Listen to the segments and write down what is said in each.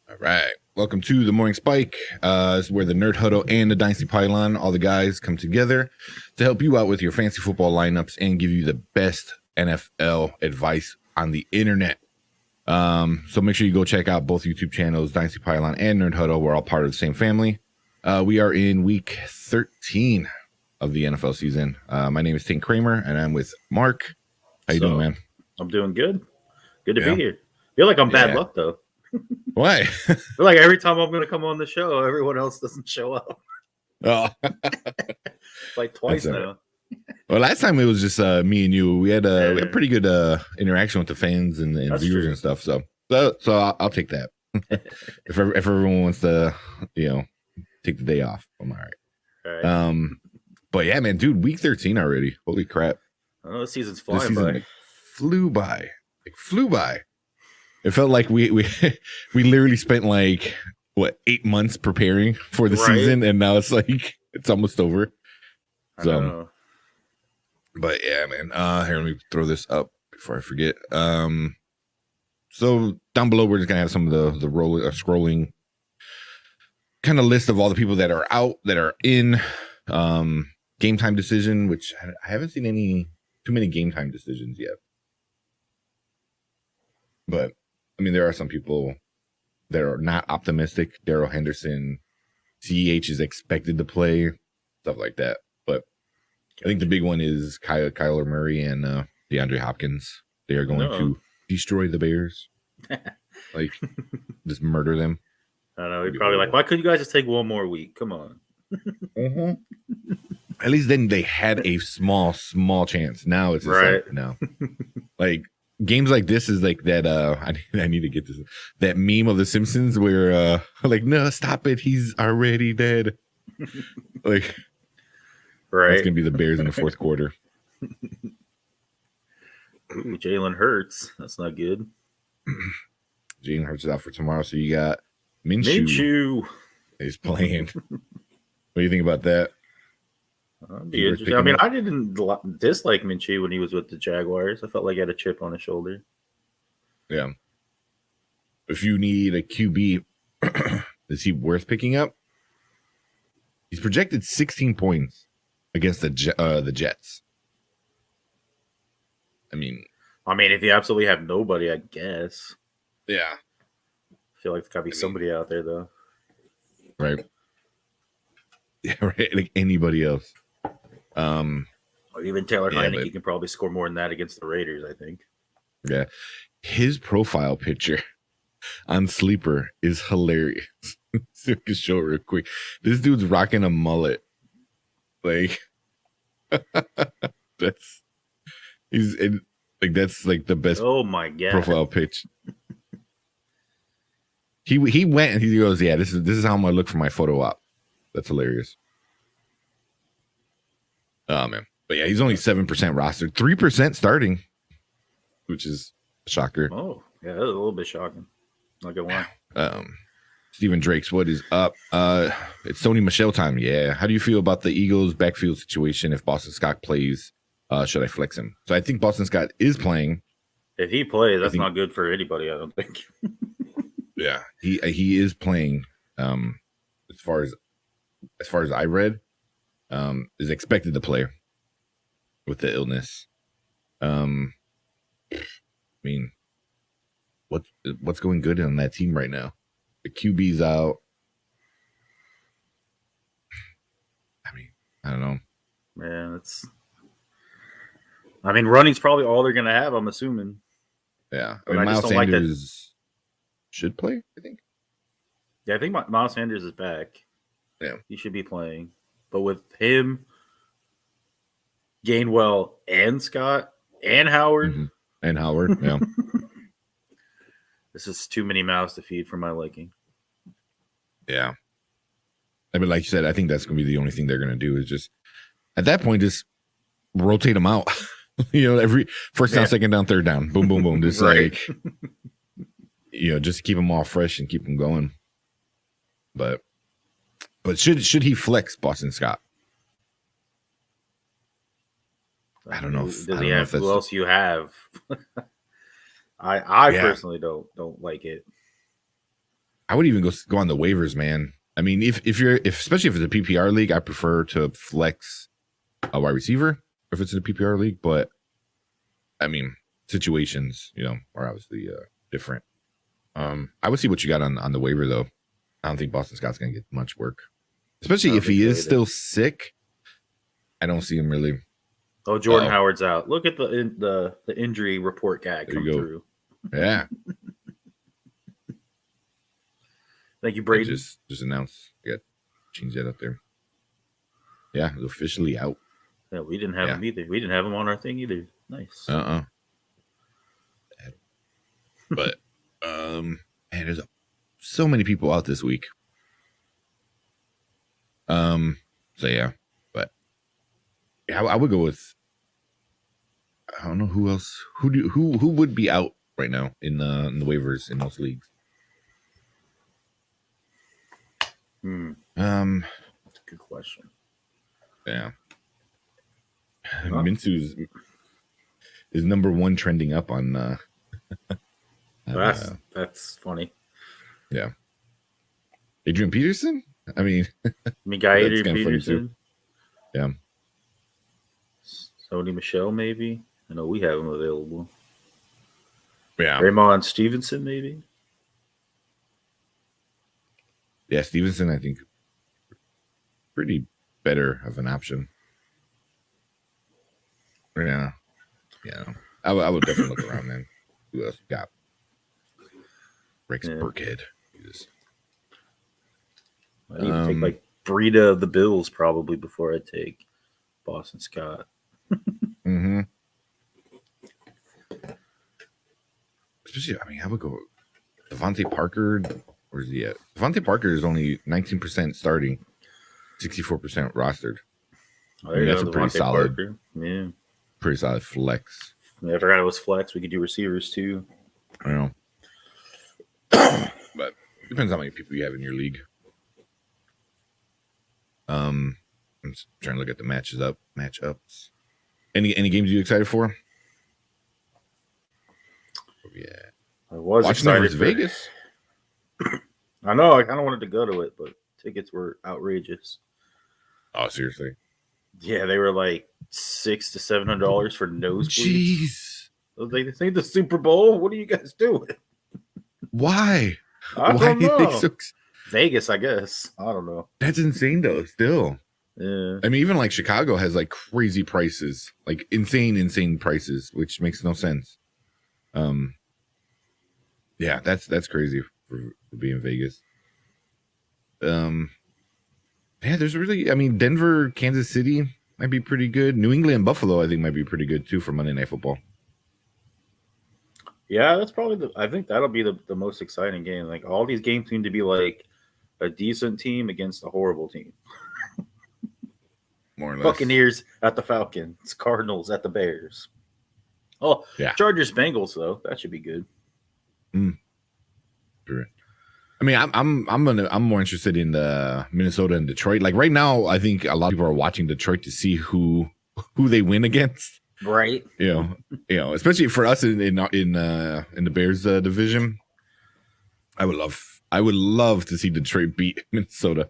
All right. Welcome to the Morning Spike. This is where the Nerd Huddle and the Dynasty Pylon, all the guys come together to help you out with your fantasy football lineups and give you the best NFL advice on the internet. So make sure you go check out both YouTube channels, Dynasty Pylon and Nerd Huddle. We're all part of the same family. We are in week 13 of the NFL season. My name is Tink Kramer, and I'm with Mark. How you doing, man? I'm doing good. Good to be here. Feel like I'm bad luck, though. Why? I feel like every time I'm going to come on the show, everyone else doesn't show up. Oh. It's like twice now. Well, last time it was just me and you. We had pretty good interaction with the fans and viewers and stuff. So I'll take that. if everyone wants to, take the day off, I'm all right. But yeah, man, dude, week 13 already. Holy crap! Oh, the season's flying by. Flew by. It flew by. It felt like we literally spent 8 months preparing for the season, and now it's it's almost over. So, but yeah, man. Here, let me throw this up before I forget. So down below, we're just gonna have some of the scrolling kind of list of all the people that are out, that are in game time decision, which I haven't seen too many game time decisions yet. But I mean, there are some people that are not optimistic. Darrell Henderson, CEH is expected to play, stuff like that. But I think the big one is Kyler Murray and DeAndre Hopkins. They are going to destroy the Bears, just murder them. I don't know. He's probably like, why couldn't you guys just take one more week? Come on. Mm-hmm. At least then they had a small chance. Now it's just no. Games like this is like that. I need to get this. That meme of The Simpsons where no, stop it. He's already dead. That's gonna be the Bears in the fourth quarter. Ooh, Jalen Hurts. That's not good. Jalen Hurts is out for tomorrow, so you got Minshew. He's playing. What do you think about that? I mean, I didn't dislike Minshew when he was with the Jaguars. I felt like he had a chip on his shoulder. Yeah. If you need a QB, is he worth picking up? He's projected 16 points against the Jets. I mean, if you absolutely have nobody, I guess. Yeah. I feel like there's got to be somebody out there, though. Right. Yeah, right. Like anybody else. Or even Taylor Heineke can probably score more than that against the Raiders, I think. Yeah. His profile picture on Sleeper is hilarious. So I can show it real quick. This dude's rocking a mullet. That's the best profile pitch. He went and he goes, yeah, this is how I'm gonna look for my photo op. That's hilarious. Oh man. But yeah, he's only 7% rostered, 3% starting, which is a shocker. Oh, yeah, that's a little bit shocking. Not gonna lie. Stephen Drake's what is up? It's Sony Michel time. Yeah. How do you feel about the Eagles' backfield situation if Boston Scott plays? Should I flex him? So I think Boston Scott is playing. If he plays, that's not good for anybody, I don't think. Yeah, he is playing. As far as I read, is expected to play with the illness. I mean, what's going good on that team right now? The QB's out. I mean, I don't know. Man, running's probably all they're gonna have, I'm assuming. Yeah, Miles Sanders should play, I think. Yeah, I think Miles Sanders is back. Yeah, he should be playing. But with him, Gainwell, and Scott, and Howard. Yeah. This is too many mouths to feed for my liking. Yeah. I mean, like you said, I think that's going to be the only thing they're going to do is just, at that point, just rotate them out. Every first down, second down, third down. Boom, boom, boom. Just just keep them all fresh and keep them going. But should he flex Boston Scott? I don't know. Who else you have? I personally don't like it. I would even go on the waivers, man. I mean, if especially if it's a PPR league, I prefer to flex a wide receiver if it's in a PPR league. But I mean, situations, are obviously different. I would see what you got on the waiver though. I don't think Boston Scott's gonna get much work, especially if he is still sick. I don't see him really. Oh, Jordan Howard's out. Look at the injury report guy come through. Yeah. Thank you, Brady. Just announced. I got change that up there. Yeah, he's officially out. Yeah, we didn't have him either. We didn't have him on our thing either. Nice. But man, there's so many people out this week. So yeah, but yeah, I would go with. I don't know who else. Who would be out right now in the waivers in most leagues? That's a good question. Yeah. Minsu's is number one trending up on that's funny. Yeah. Adrian Peterson? I mean Adrian Peterson. Yeah. Sony Michelle, maybe. I know we have him available. Yeah. Raymond Stevenson, maybe. Yeah, Stevenson, I think, pretty better of an option. Yeah. I would definitely look around, man. Who else you got? Rex Burkhead. I'd even take like Breida of the Bills probably before I take Boston Scott. Mm-hmm. Especially, I mean, I would go Davonte Parker. Where's he at? Davonte Parker is only 19% starting, 64% rostered. Oh, there you that's go, a pretty solid. Parker. Yeah, pretty solid flex. Yeah, I forgot it was flex. We could do receivers too. I know, but depends how many people you have in your league. I'm just trying to look at the matchups. Any games you excited for? Yeah, I was excited for Vegas. I know. I kind of wanted to go to it, but tickets were outrageous. Oh, seriously? Yeah, they were like $600 to $700 for nosebleeds. Jeez, I was like, "This ain't the Super Bowl. What are you guys doing?" Why? I don't know. So... Vegas, I guess. I don't know. That's insane, though. Still, yeah. I mean, even like Chicago has like crazy prices, like insane prices, which makes no sense. Yeah, that's crazy for being Vegas. Yeah, there's really, I mean, Denver, Kansas City might be pretty good. New England and Buffalo, I think, might be pretty good too for Monday Night Football. Yeah, that's probably I think that'll be the most exciting game. Like all these games seem to be like a decent team against a horrible team. More or less. Buccaneers at the Falcons, Cardinals at the Bears. Oh, yeah. Chargers Bengals though, that should be good. Sure. I mean, I'm more interested in the Minnesota and Detroit. Like right now, I think a lot of people are watching Detroit to see who they win against. Right. You know, especially for us in the Bears division. I would love to see Detroit beat Minnesota.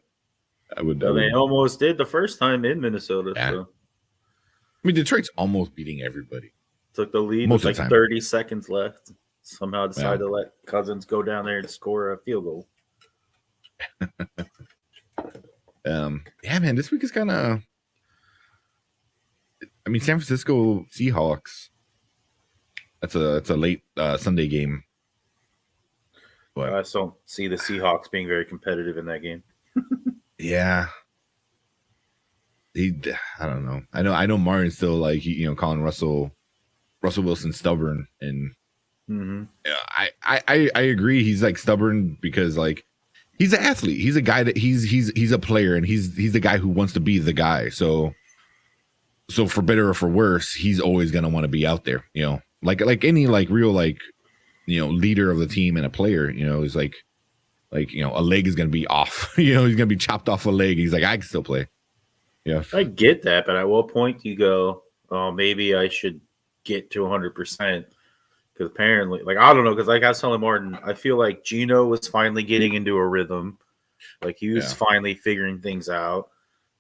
They almost did the first time in Minnesota. Yeah. So. I mean, Detroit's almost beating everybody. Took the lead with like 30 seconds left. Somehow decided to let Cousins go down there and score a field goal. Yeah, man, this week is kind of. I mean, San Francisco Seahawks. That's a late Sunday game. But I just don't see the Seahawks being very competitive in that game. Yeah. I don't know. I know Martin's still like calling Russell Wilson stubborn, and I agree. He's like stubborn because like he's an athlete. He's a guy that he's a player, and he's the guy who wants to be the guy. So for better or for worse, he's always gonna want to be out there. Like any like real like leader of the team and a player. Is like a leg is gonna be off. He's gonna be chopped off a leg. He's like, I can still play. Yeah, I get that, but at what point do you go, oh, maybe I should get to 100%? Because Because apparently, like, I don't know, because like I was telling Martin, I feel like Gino was finally getting into a rhythm. Like, he was finally figuring things out.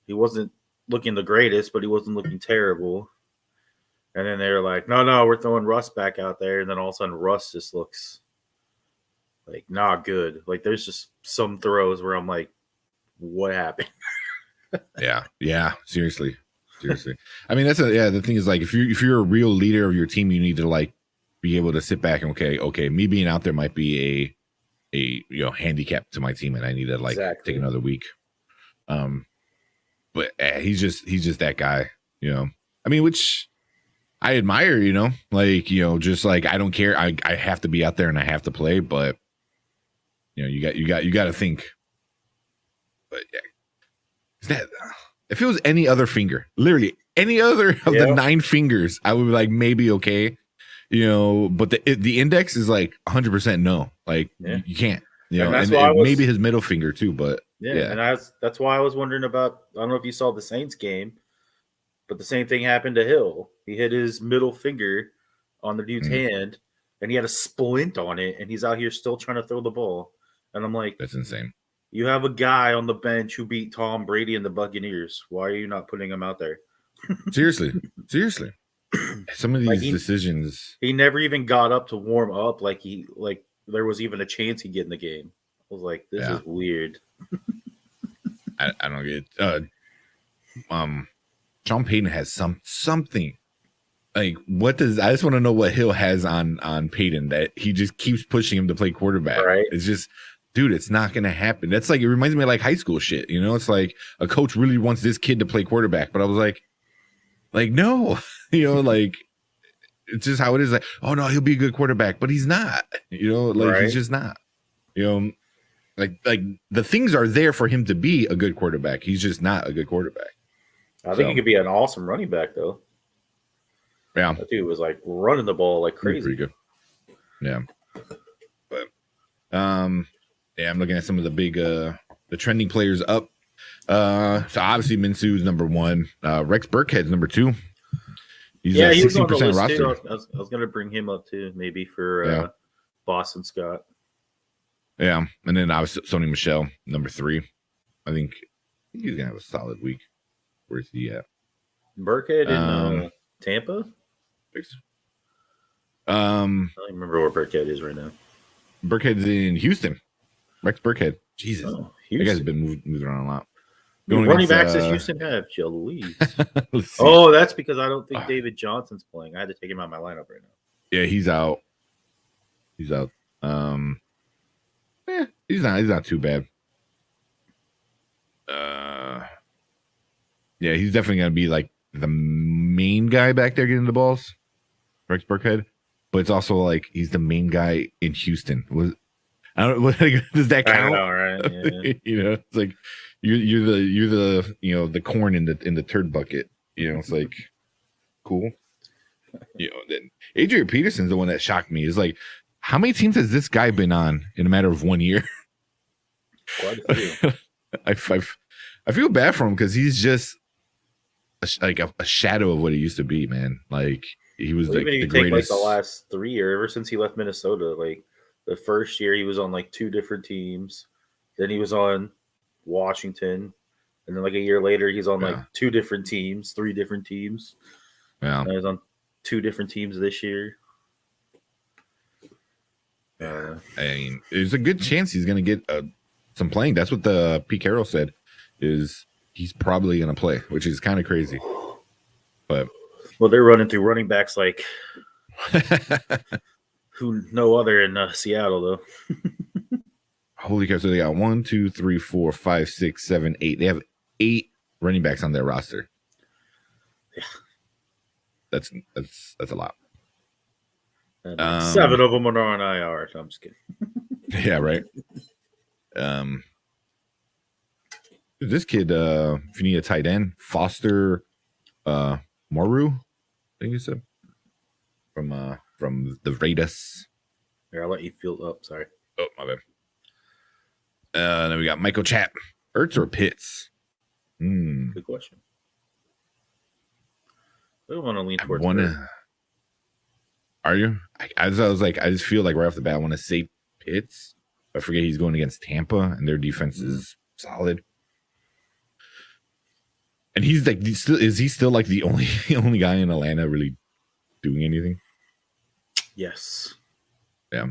He wasn't looking the greatest, but he wasn't looking terrible. And then they were like, no, we're throwing Russ back out there. And then all of a sudden, Russ just looks like not good. Like, there's just some throws where I'm like, what happened? Yeah. Seriously. I mean, the thing is, like, if you're a real leader of your team, you need to, like, be able to sit back and okay, me being out there might be a handicap to my team, and I need to like take another week. But he's just that guy, I mean, which I admire, just like, I don't care. I have to be out there and I have to play, but you got to think. But yeah, if it was any other finger, literally any other of the 9 fingers, I would be like, maybe okay. But the index is like 100% no. Like you can't. And that's why maybe his middle finger too. But and that's why I was wondering about. I don't know if you saw the Saints game, but the same thing happened to Hill. He hit his middle finger on the dude's hand, and he had a splint on it, and he's out here still trying to throw the ball. And I'm like, that's insane. You have a guy on the bench who beat Tom Brady and the Buccaneers. Why are you not putting him out there? Seriously. Some of these decisions. He never even got up to warm up like there was even a chance he'd get in the game. I was like, this is weird. I don't get it. Sean Payton has something. Like, I just want to know what Hill has on Payton that he just keeps pushing him to play quarterback. Right. It's just, dude, it's not going to happen. That's like, it reminds me of like high school shit. It's like a coach really wants this kid to play quarterback, but I was like, no, like, it's just how it is. Like, oh no, he'll be a good quarterback, but he's not, he's just not, like the things are there for him to be a good quarterback. He's just not a good quarterback. I think he could be an awesome running back though. Yeah. That dude was like running the ball like crazy. Pretty good. Yeah. But, I'm looking at some of the big, the trending players up. So obviously Minsu's number 1. Rex Burkhead's number 2. He's he was 16% on the list roster. too. I was going to bring him up too, maybe for Boston Scott. Yeah, and then obviously Sony Michel, number 3. I think he's gonna have a solid week. Where's he at? Burkhead in Tampa. I don't remember where Burkhead is right now. Burkhead's in Houston. Rex Burkhead. Jesus, that guy's been moving around a lot. Running backs does Houston have? Louise. Oh, that's because I don't think David Johnson's playing. I had to take him out of my lineup right now. Yeah, he's out. He's not too bad. Yeah, he's definitely gonna be like the main guy back there getting the balls, Rex Burkhead. But it's also like he's the main guy in Houston. Does that count? I know, right? Yeah. It's like you're the the corn in the turd bucket. It's like cool. Then Adrian Peterson's the one that shocked me. Is like, how many teams has this guy been on in a matter of 1 year? Quite a few. I feel bad for him because he's just a shadow of what he used to be, man. Like he was like the greatest. Like the last 3 years, ever since he left Minnesota, like the first year he was on like 2 different teams, then he was on Washington, and then like a year later he's on like 2 different teams, 3 different teams. Yeah, and he's on 2 different teams this year. I mean, there's a good chance he's going to get some playing. That's what the Pete Carroll said. Is he's probably going to play, which is kind of crazy. But they're running through running backs like who no other in Seattle though. Holy cow! So they got 1, 2, 3, 4, 5, 6, 7, 8. They have 8 running backs on their roster. Yeah, that's a lot. 7 of them are on IR. So I'm just kidding. Yeah, right. This kid, if you need a tight end, Foster Moru, I think you said, from the Raiders. Here, I'll let you field up. Sorry. Oh, my bad. Then we got Michael Chapp. Ertz or Pitts? Good question. I don't want to lean towards All Are you? I was like, I just feel like right off the bat, I want to say Pitts. I forget he's going against Tampa, and their defense is solid. And he's like, is he still like the only guy in Atlanta really doing anything? Yes. Yeah.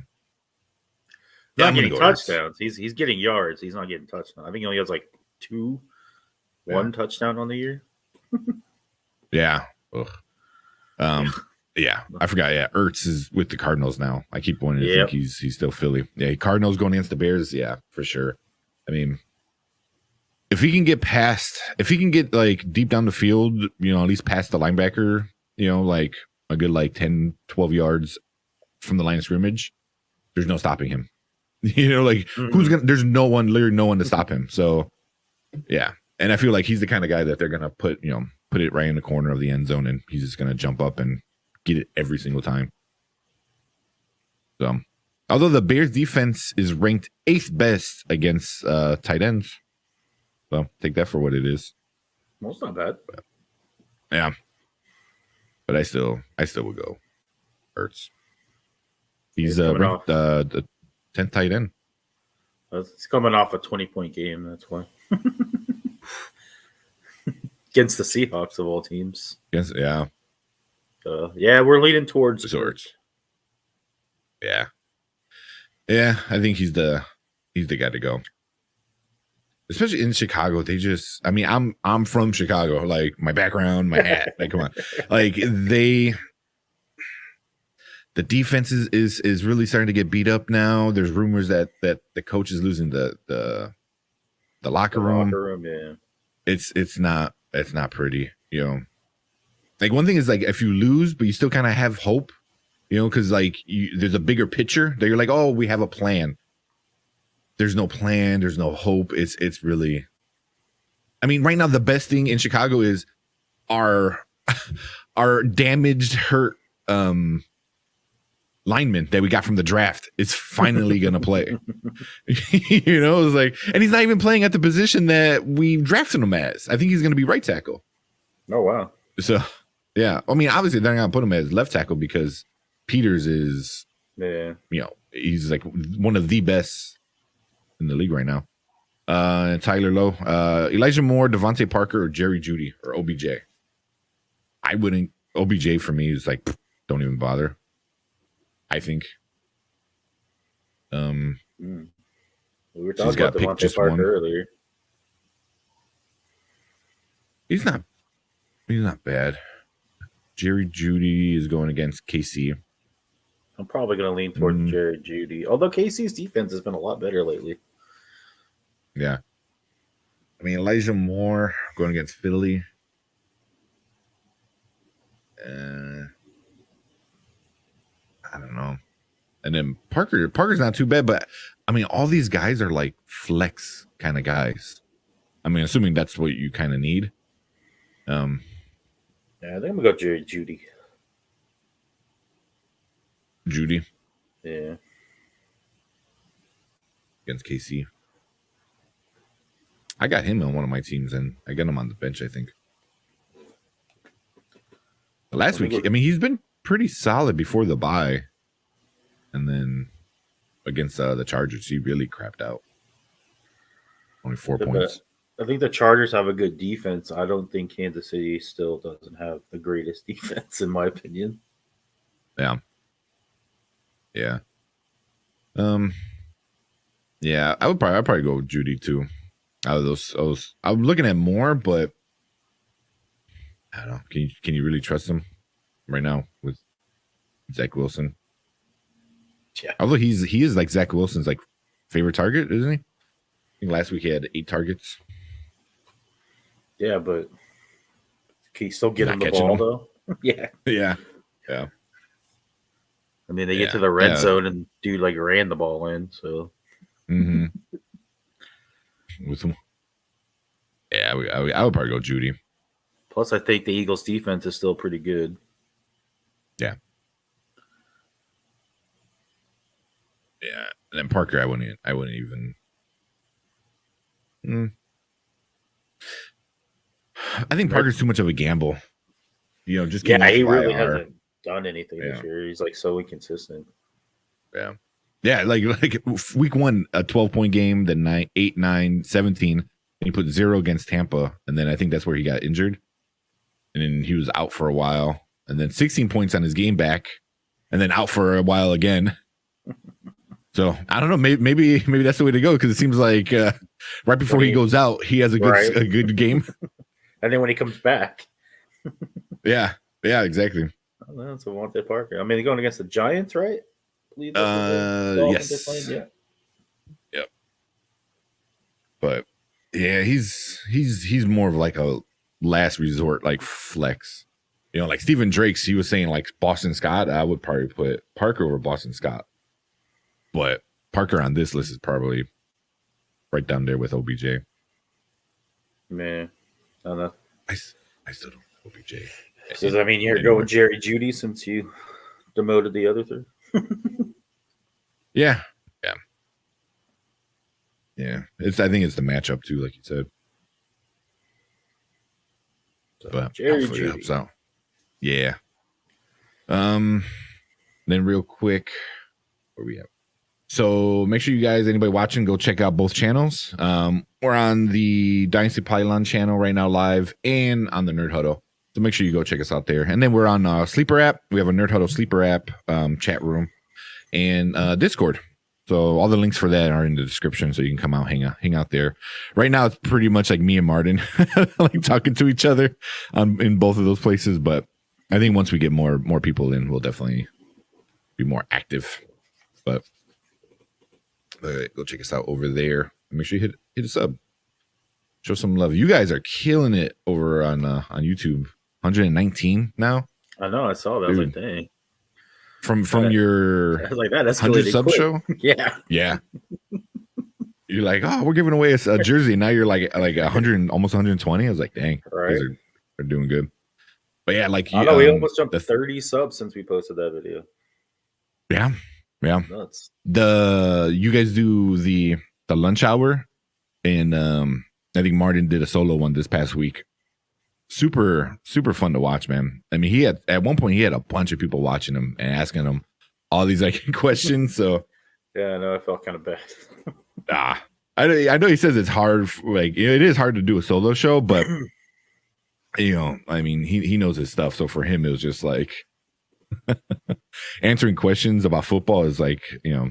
Not getting touchdowns. He's getting yards. He's not getting touchdowns. I think he only has like one touchdown on the year. Yeah. Ugh. Yeah, I forgot. Yeah, Ertz is with the Cardinals now. I keep wanting to think he's still Philly. Yeah, Cardinals going against the Bears. Yeah, for sure. I mean, if he can get like deep down the field, you know, at least past the linebacker, you know, like a good like 10, 12 yards from the line of scrimmage, there's no stopping him. You know, like there's literally no one to stop him. So yeah. And I feel like he's the kind of guy that they're gonna put it right in the corner of the end zone, and he's just gonna jump up and get it every single time. So, although the Bears defense is ranked 8th best against tight ends, so take that for what it is. Well, it's not bad. Yeah, but I still would go Ertz. He's ranked the 10th tight end. It's coming off a 20-point game. That's why. Against the Seahawks of all teams. Yes, yeah. Yeah, we're leaning towards Ertz. Yeah. Yeah, I think he's the guy to go. Especially in Chicago, I'm from Chicago, like my background, my hat. Like, come on. Like the defense is really starting to get beat up now. There's rumors that the coach is losing the locker room. Yeah. It's not pretty, you know. Like one thing is like if you lose, but you still kind of have hope, you know, because like there's a bigger picture that you're like, oh, we have a plan. There's no plan. There's no hope. It's really, I mean, right now the best thing in Chicago is our damaged, hurt lineman that we got from the draft is finally gonna play. You know, it's like, and he's not even playing at the position that we drafted him as. I think he's gonna be right tackle. Oh wow. So. Yeah, I mean, obviously they're not gonna put him as left tackle because Peters is, you know, he's like one of the best in the league right now. Tyler Lowe, Elijah Moore, Davonte Parker, or Jerry Judy or OBJ. I wouldn't. OBJ for me is like, don't even bother. I think. We were talking about Davonte Parker earlier. He's not bad. Jerry Judy is going against KC. I'm probably going to lean towards Jerry Judy. Although KC's defense has been a lot better lately. Yeah. I mean, Elijah Moore going against Philly. I don't know. And then Parker's not too bad, but I mean, all these guys are like flex kind of guys. I mean, assuming that's what you kind of need. Yeah, I think I'm gonna go Jerry Judy. Judy. Yeah. Against KC. I got him on one of my teams, and I got him on the bench, I think. Last week, I mean, he's been pretty solid before the bye. And then against the Chargers, he really crapped out. Only 4 points. I think the Chargers have a good defense. I don't think Kansas City still doesn't have the greatest defense, in my opinion. Yeah. Yeah. Yeah, I'd probably go with Judy too. Out of those, I'm looking at more, but I don't know. Can you really trust him right now with Zach Wilson? Yeah. Although he is like Zach Wilson's like favorite target, isn't he? I think last week he had 8 targets. Yeah, but can you still get him the ball though? Yeah. Yeah. Yeah. I mean, they get to the red zone and dude like ran the ball in. So. Mm-hmm. With him. Yeah, I would probably go Judy. Plus, I think the Eagles' defense is still pretty good. Yeah. Yeah, and then Parker, I wouldn't even. I think Parker's too much of a gamble. You know, just he really hasn't done anything this year. He's like so inconsistent. Yeah. Yeah, like week 1, a 12-point game, then 9, 8, 9, 17. And he put 0 against Tampa, and then I think that's where he got injured. And then he was out for a while, and then 16 points on his game back, and then out for a while again. So I don't know. Maybe that's the way to go, because it seems like right before he goes out, he has a good game, and then when he comes back, yeah, exactly. Oh, that's Davonte Parker. I mean, they're going against the Giants, right? Yes. Yeah. Yep. But yeah, he's more of like a last resort, like flex. You know, like Steven Drake's, he was saying like Boston Scott. I would probably put Parker over Boston Scott. But Parker on this list is probably right down there with OBJ. Man, I don't know. I still don't know OBJ. Does that mean you're going Jerry Judy since you demoted the other three? Yeah. I think it's the matchup too, like you said. So, but Jerry hopefully Judy it helps out. Yeah. Then real quick, where we at? So make sure you guys, anybody watching, go check out both channels. We're on the Dynasty Pylon channel right now live, and on the Nerd Huddle. So make sure you go check us out there. And then we're on Sleeper app. We have a Nerd Huddle Sleeper app, chat room, and Discord. So all the links for that are in the description, so you can come out, hang out there. Right now, it's pretty much like me and Martin, like talking to each other in both of those places. But I think once we get more people in, we'll definitely be more active. But go check us out over there. Make sure you hit a sub. Show some love. You guys are killing it over on YouTube. 119 now. I know. I saw that. Dude. I was like, dang. From your I was like, that 100 sub quick. show? Yeah. You're like, oh, we're giving away a jersey. Now you're like 100, almost 120. I was like, dang, right. They're doing good. But yeah, like I know we almost jumped to 30 subs since we posted that video. Yeah. Nuts. You guys do the lunch hour, and I think Martin did a solo one this past week. Super fun to watch, man. I mean, at one point he had a bunch of people watching him and asking him all these like questions. So yeah, I know, I felt kind of bad. I know he says it's hard. Like, it is hard to do a solo show, but you know, I mean, he knows his stuff. So for him, it was just like answering questions about football is like, you know,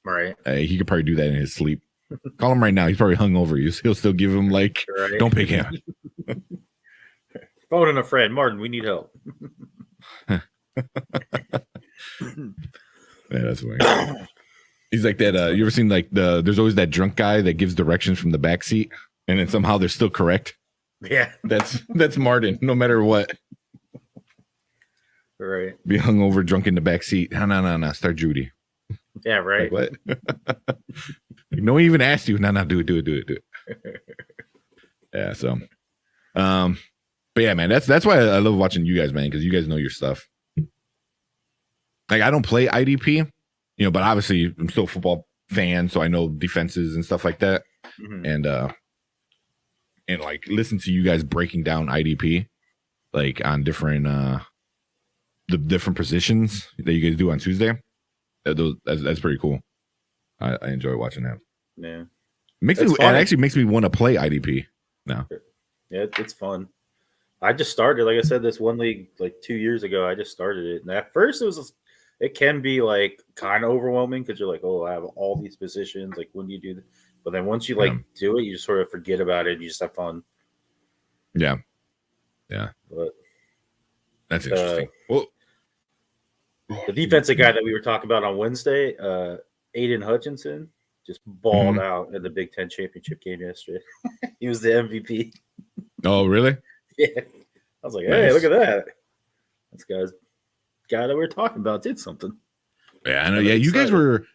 right. He could probably do that in his sleep. Call him right now. He's probably hung over you. He'll still give him like, right. Don't pick him. Phone a friend, Martin. We need help. Yeah, that's funny. He's like that. You ever seen like there's always that drunk guy that gives directions from the back seat, and then somehow they're still correct. Yeah, that's Martin. No matter what. Right. Be hungover, drunk in the back seat. No. Start Judy. Yeah, right. Like, what? No one even asked you. No, do it. Yeah. So, but yeah, man, that's why I love watching you guys, man, because you guys know your stuff. Like, I don't play IDP, you know, but obviously I'm still a football fan, so I know defenses and stuff like that. Mm-hmm. And like listen to you guys breaking down IDP, like on different the different positions that you guys do on Tuesday. That's pretty cool. I enjoy watching that. Yeah, it actually makes me want to play IDP now. Yeah, it's fun. I just started, like I said, this one league like 2 years ago. I just started it, and at first it can be like kind of overwhelming because you're like, oh, I have all these positions. Like, when do you do that? But then once you do it, you just sort of forget about it. And you just have fun. Yeah. But that's interesting. Well, the defensive guy that we were talking about on Wednesday, Aiden Hutchinson, just balled out in the Big Ten championship game yesterday. He was the MVP. Oh, really? Yeah. I was like, hey, look at that. This guy that we were talking about did something. Yeah, I know. Yeah, you guys were.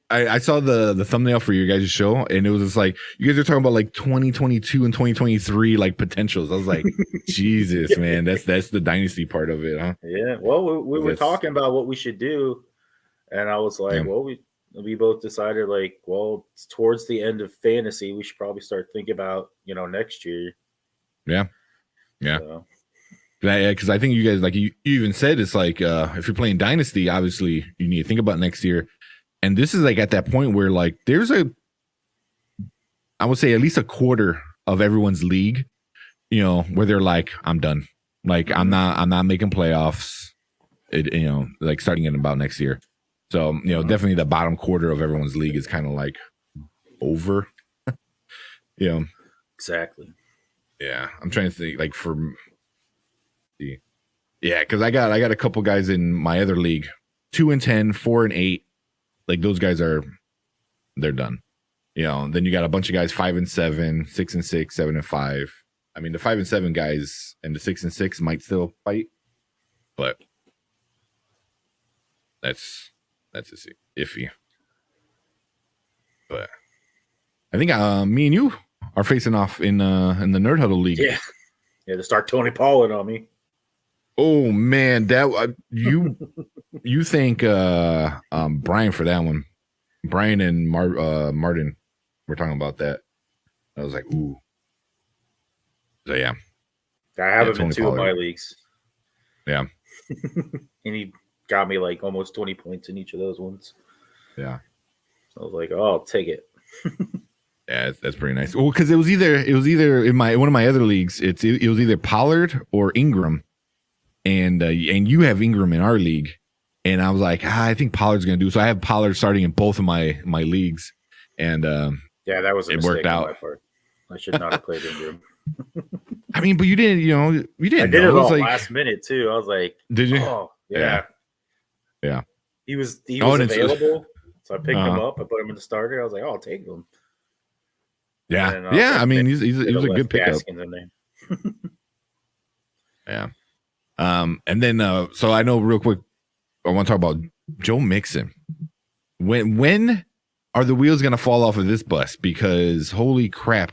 I saw the thumbnail for your guys' show, and it was just like you guys are talking about like 2022 and 2023 like potentials. I was like, Jesus, man, that's the dynasty part of it, huh? Yeah. Well, we were talking about what we should do, and I was like, well, we both decided like, well, it's towards the end of fantasy, we should probably start thinking about next year. Yeah. So. Because I think you guys, like you even said, it's like if you're playing Dynasty, obviously you need to think about next year. And this is like at that point where like there's I would say at least a quarter of everyone's league, where they're like, I'm done. Like I'm not making playoffs. Like starting in about next year. So definitely the bottom quarter of everyone's league is kind of like over. Exactly. Yeah, I'm trying to think like because I got a couple guys in my other league, 2-10, 4-8. Like those guys they're done. Then you got a bunch of guys 5-7, 6-6, 7-5. I mean, the 5-7 guys and the 6-6 might still fight, but that's iffy. But I think me and you are facing off in the Nerd Huddle League. Yeah, to start Tony Pollard on me. Oh man, that you thank Brian for that one. Brian and Martin were talking about that. I was like, ooh. So yeah, I have him in 2 of my leagues. Yeah, and he got me like almost 20 points in each of those ones. Yeah, so I was like, oh, I'll take it. Yeah, that's pretty nice. Well, because it was either in one of my other leagues, it was either Pollard or Ingram. And you have Ingram in our league, and I was like, I think Pollard's going to do. So I have Pollard starting in both of my leagues, and that was a mistake worked out. On my part. I should not have played Ingram. I mean, but you didn't, you didn't. I did it all last minute too. I was like, did you? Oh, yeah. He was available, so I picked him up. I put him in the starter. I was like, oh, I'll take him. Yeah, yeah. I mean, he's a good pickup. Yeah. And then so I know real quick, I want to talk about Joe Mixon. When are the wheels going to fall off of this bus? Because holy crap,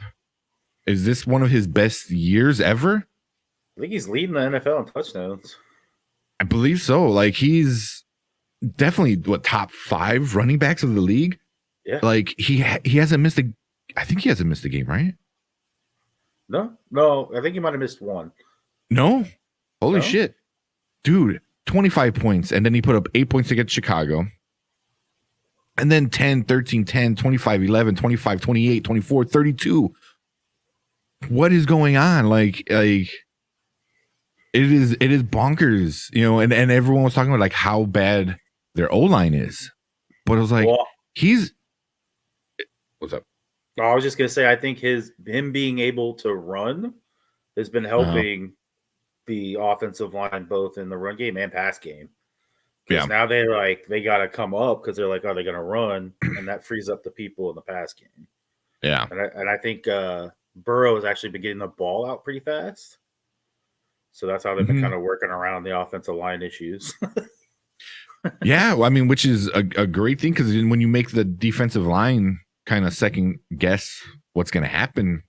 is this one of his best years ever? I think he's leading the NFL in touchdowns. I believe so. Like he's definitely top 5 running backs of the league. Yeah. Like he hasn't missed I think he hasn't missed a game, right? No. I think he might have missed one. No. Holy shit. Dude, 25 points. And then he put up 8 points against Chicago. And then 10, 13, 10, 25, 11, 25, 28, 24, 32. What is going on? Like it is bonkers, and everyone was talking about like how bad their O-line is. But I was like, what's up? I was just gonna say I think him being able to run has been helping the offensive line both in the run game and pass game. Because now they got to come up because they're like, are they going to run? And that frees up the people in the pass game. Yeah. And I think Burrow has actually been getting the ball out pretty fast. So that's how they've been kind of working around the offensive line issues. Yeah. Well, I mean, which is a great thing because when you make the defensive line kind of second guess what's going to happen,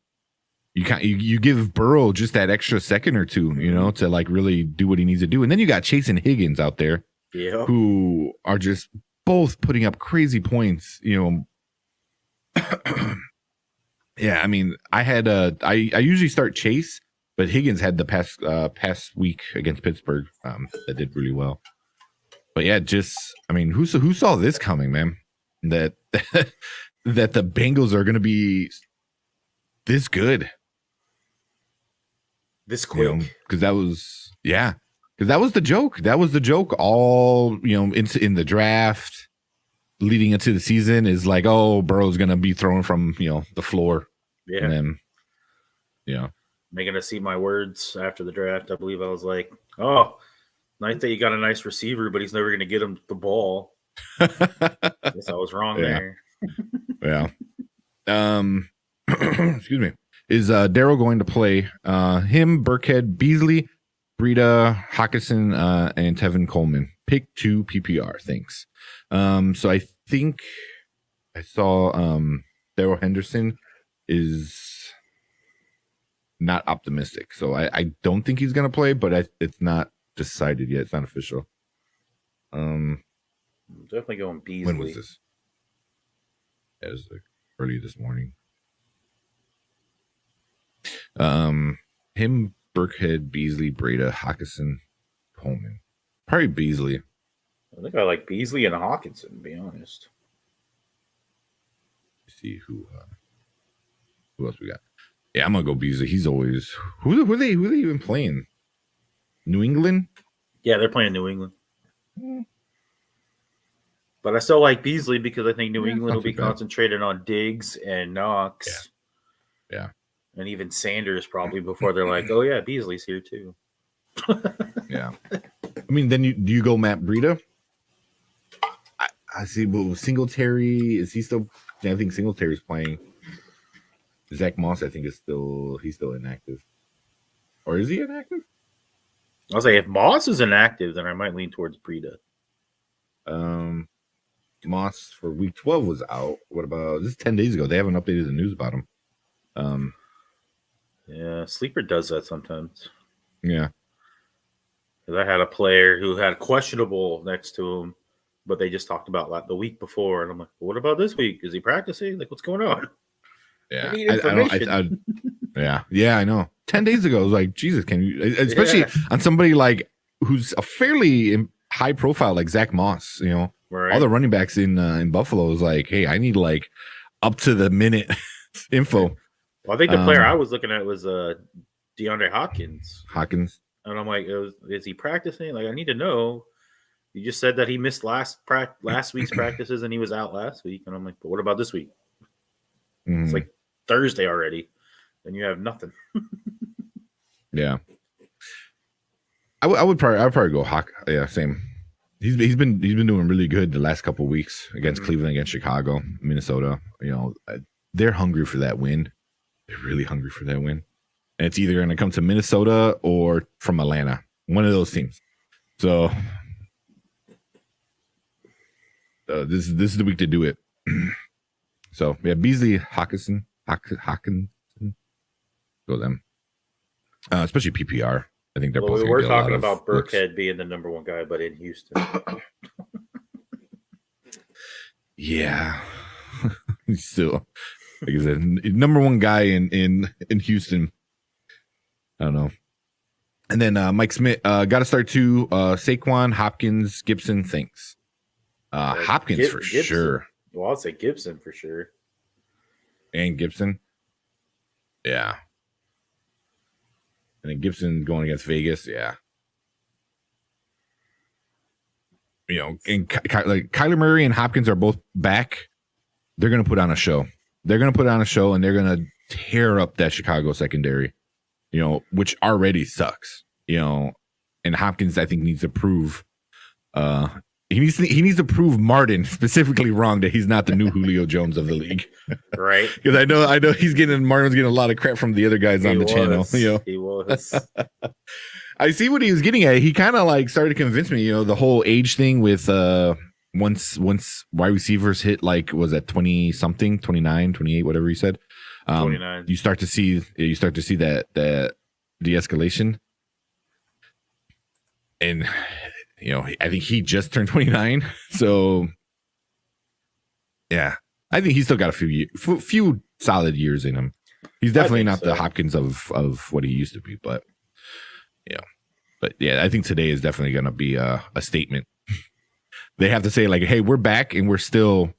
you give Burrow just that extra second or two, to like really do what he needs to do. And then you got Chase and Higgins out there who are just both putting up crazy points, Yeah, I mean, I usually start Chase, but Higgins had the past week against Pittsburgh that did really well. But yeah, who saw this coming, man? That that the Bengals are going to be this good. This quick, because that was the joke. That was the joke all in the draft leading into the season is like, oh, Burrow's gonna be thrown from the floor. Yeah, and then making us see my words after the draft. I believe I was like, oh, nice that you got a nice receiver, but he's never gonna get him the ball. Guess I was wrong there. Yeah. Excuse me. Is Darryl going to play him, Burkhead, Beasley, Breida, Hawkinson, and Tevin Coleman? Pick 2 PPR. Thanks. So I think I saw Darrell Henderson is not optimistic. So I don't think he's going to play, but it's not decided yet. It's not official. I'm definitely going Beasley. When was this? It was early this morning. Him, Burkhead, Beasley, Breda, Hawkinson, Coleman. Probably Beasley. I think I like Beasley and Hawkinson, to be honest. See who else we got. Yeah, I'm gonna go Beasley. He's always who are they even playing? New England? Yeah, they're playing New England. But I still like Beasley because I think New England will be concentrated on Diggs and Knox. Yeah. And even Sanders probably before they're like, oh yeah, Beasley's here too. Yeah. I mean, then do you go Matt Breida? I see, but Singletary, is he still? Yeah, I think Singletary's playing. Zack Moss, I think, he's still inactive. Or is he inactive? I'll say if Moss is inactive, then I might lean towards Breida. Moss for week 12 was out. What about this? 10 days ago, they haven't updated the news about him. Yeah, Sleeper does that sometimes. Yeah, because I had a player who had questionable next to him, but they just talked about the week before, and I'm like, well, what about this week? Is he practicing? Like, what's going on? Yeah, I know. 10 days ago, I was like, Jesus, can you? Especially on somebody like who's a fairly high profile, like Zack Moss. You know, right. All the running backs in Buffalo was like, hey, I need like up to the minute info. Well, I think the player I was looking at was DeAndre Hopkins. And I'm like, is he practicing? Like, I need to know. You just said that he missed last week's practices and he was out last week. And I'm like, but what about this week? It's like Thursday already, and you have nothing. Yeah, I would probably go Hawk. Yeah, same. He's been doing really good the last couple of weeks against Cleveland, against Chicago, Minnesota. You know, they're hungry for that win. They're really hungry for that win. And it's either going to come to Minnesota or from Atlanta. One of those teams. So this is the week to do it. So yeah, Beasley, Hawkinson, go them. Especially PPR. I think they're both. We're talking about Burkhead being the number one guy, but in Houston. Yeah, still, like I said, number one guy in Houston. I don't know. And then Mike Smith got to start too. Saquon, Hopkins, Gibson. Thanks. Hopkins for Gibson. sure. Well, I'll say Gibson for sure. And Gibson. Yeah. And then Gibson going against Vegas. Yeah. You know, and like Kyler Murray and Hopkins are both back. They're going to put on a show. They're going to put on a show, and they're going to tear up that Chicago secondary, you know, which already sucks, you know. And Hopkins, I think, needs to prove he needs to prove Martin specifically wrong that he's not the new Julio Jones of the league. Right. Because I know Martin's getting a lot of crap from the other guys on the channel. You know? He was. I see what he was getting at. He kind of like started to convince me, you know, the whole age thing with once wide receivers hit like, was that 20 something, 29, 28, whatever he said. 29. You start to see that de-escalation. And you know, I think he just turned 29. So yeah, I think he's still got a few solid years in him. He's definitely not the Hopkins of what he used to be, but yeah, I think today is definitely going to be a statement. They have to say like, hey, we're back and we're still,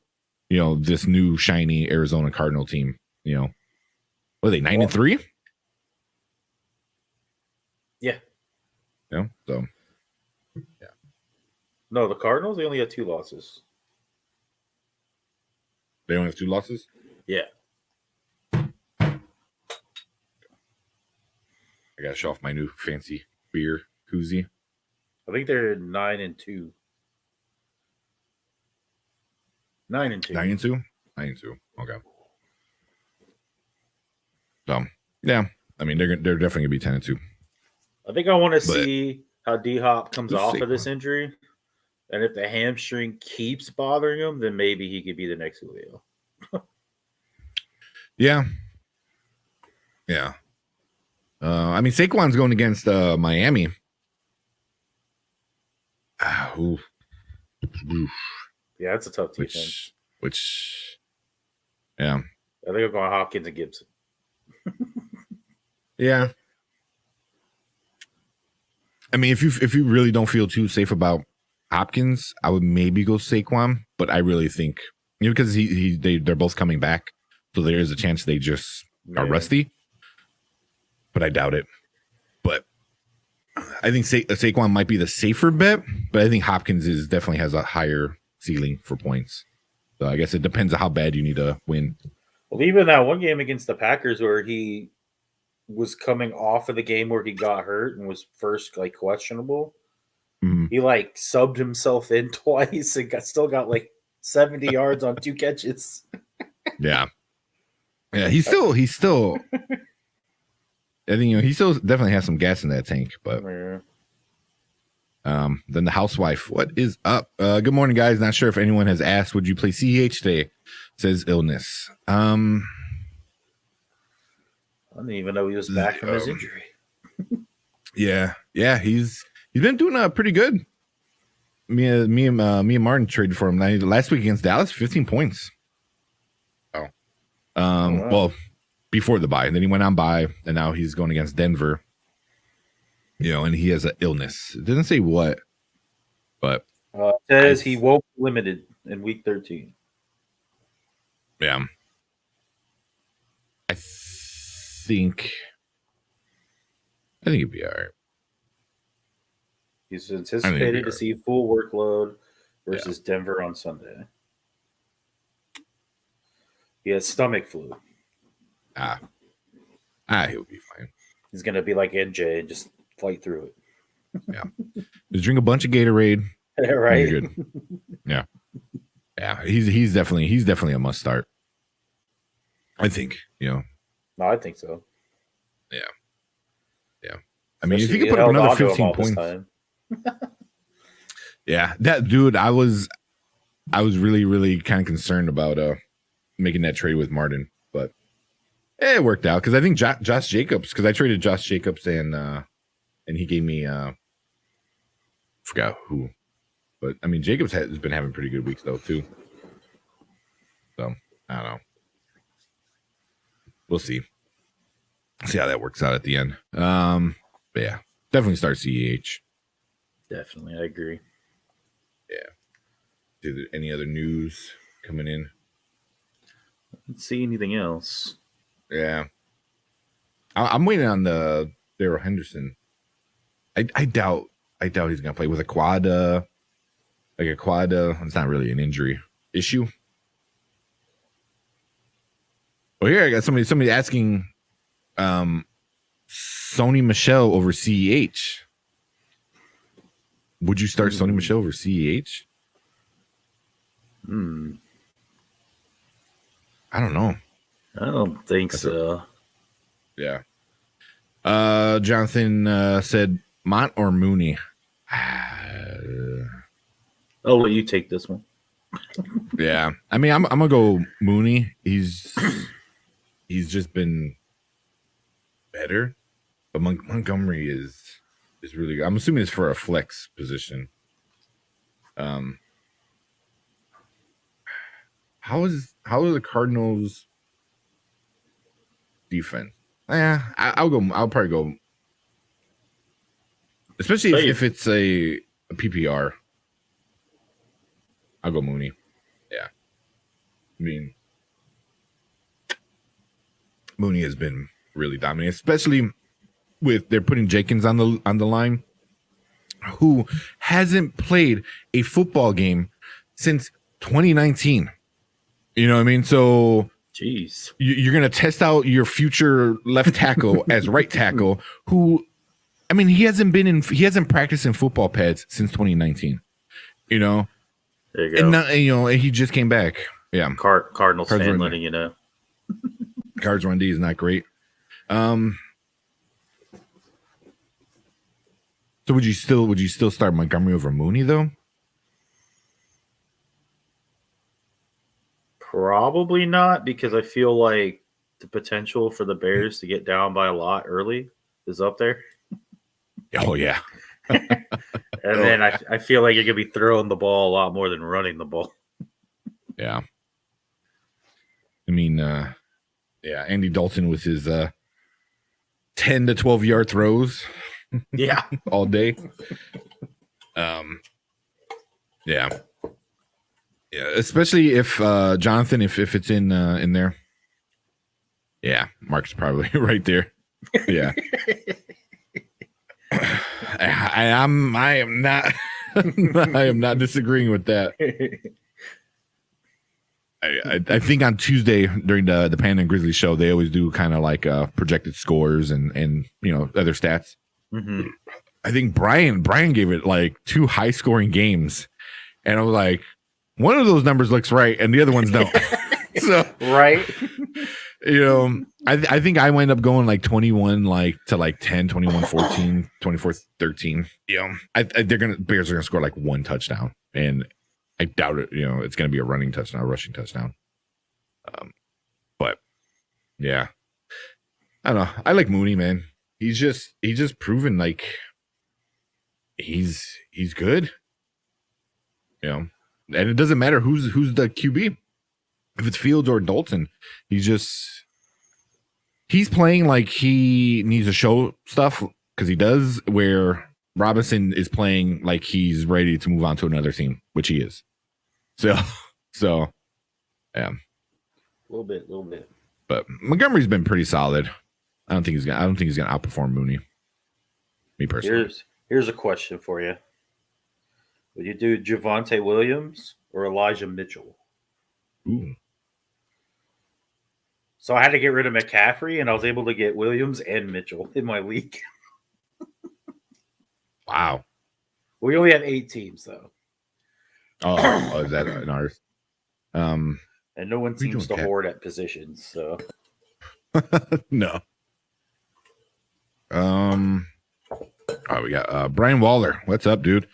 you know, this new shiny Arizona Cardinal team, you know. What are they, 9-3? Yeah. You know, so yeah. No, the Cardinals, they only had 2 losses. They only have 2 losses? Yeah. I gotta show off my new fancy beer koozie. I think they're 9-2. 9-2. 9-2? 9-2. Okay. So yeah, I mean they're definitely gonna be 10-2. I think I want to see how D-Hop comes off of this injury. And if the hamstring keeps bothering him, then maybe he could be the next Julio. Yeah. Yeah. I mean, Saquon's going against Miami. Oof. Yeah, that's a tough defense. Yeah. I think I'm going Hopkins and Gibson. Yeah. I mean, if you really don't feel too safe about Hopkins, I would maybe go Saquon, but I really think because they're both coming back, so there is a chance they just are rusty. But I doubt it. But I think Saquon might be the safer bet, but I think Hopkins definitely has a higher ceiling for points. So I guess it depends on how bad you need to win. Well, even that one game against the Packers where he was coming off of the game where he got hurt and was first like questionable. Mm-hmm. He like subbed himself in twice and still got like 70 yards on 2 catches. Yeah. He's still I think he still definitely has some gas in that tank, but then the housewife, what is up? Good morning, guys. Not sure if anyone has asked, would you play CEH today? Says illness. I didn't even know he was back from his injury. Yeah, he's been doing pretty good. Me and Martin traded for him last week against Dallas, 15 points. Oh, wow. Well, before the bye, and then he went on bye, and now he's going against Denver. And he has an illness. It doesn't say what, but it says he won't be limited in week 13. Yeah. I think he'd be all right. He's anticipated to see full workload versus Denver on Sunday. He has stomach flu. He'll be fine. He's going to be like NJ and just fight through it. Yeah. Just drink a bunch of Gatorade. Right. You're good. Yeah. Yeah. He's definitely a must start. I think, No, I think so. Yeah. Yeah. I mean, if you could put up another 15 points. Yeah. That dude, I was really, really kind of concerned about making that trade with Martin, but it worked out because I think Josh Jacobs, because I traded Josh Jacobs and he gave me forgot who, but I mean Jacobs has been having pretty good weeks though too. So I don't know. We'll see how that works out at the end. But yeah, definitely start CEH. Definitely, I agree. Yeah. Is there any other news coming in? I don't see anything else. Yeah. I'm waiting on the Darrell Henderson. I doubt he's gonna play with a quad. It's not really an injury issue. Well, here I got somebody asking, Sony Michel over CEH. Would you start Sony Michel over CEH? I don't know. I don't think so. Yeah. Jonathan said Mont or Mooney. I'll let you take this one. Yeah. I mean, I'm gonna go Mooney. He's just been better, but Montgomery is really good. I'm assuming it's for a flex position. How are the Cardinals defense? Yeah, I'll probably go, especially if it's a PPR. I'll go Mooney. Yeah, I mean Mooney has been really dominant, especially with they're putting Jenkins on the line, who hasn't played a football game since 2019. You know what I mean? So, jeez, you're gonna test out your future left tackle as right tackle, who, I mean, he hasn't practiced in football pads since 2019. You know, there you go. And he just came back. Yeah, Cardinals fan letting you know. Cards run D is not great. So would you still start Montgomery over Mooney though? Probably not, because I feel like the potential for the Bears to get down by a lot early is up there. Oh yeah. And then I feel like you're gonna be throwing the ball a lot more than running the ball. Yeah. I mean, Andy Dalton with his 10 to 12 yard throws. Yeah. all day. Yeah. Yeah, especially if Jonathan, if it's in there. Yeah, Mark's probably right there. Yeah. I am not I am not disagreeing with that. I think on Tuesday during the Panda and Grizzly show, they always do kind of like projected scores and other stats. Mm-hmm. I think Brian gave it like 2 high scoring games, and I was like, one of those numbers looks right, and the other ones don't. So right, I think I wind up going like 21 to 10, 21 14, 24 13. Bears are gonna score like 1 touchdown, and I doubt it. It's gonna be a running touchdown, a rushing touchdown. But yeah, I don't know. I like Mooney, man. He's just proven like he's good. And it doesn't matter who's the QB. If it's Fields or Dalton, he's playing like he needs to show stuff because he does, where Robinson is playing like he's ready to move on to another team, which he is. So yeah. A little bit. But Montgomery's been pretty solid. I don't think he's gonna outperform Mooney. Me personally. Here's a question for you. Would you do Javonte Williams or Elijah Mitchell? Ooh. So I had to get rid of McCaffrey, and I was able to get Williams and Mitchell in my league. Wow. We only have 8 teams, though. Oh, is that in ours? And no one seems to hoard at positions, so. No. All right, we got Brian Waller. What's up, dude?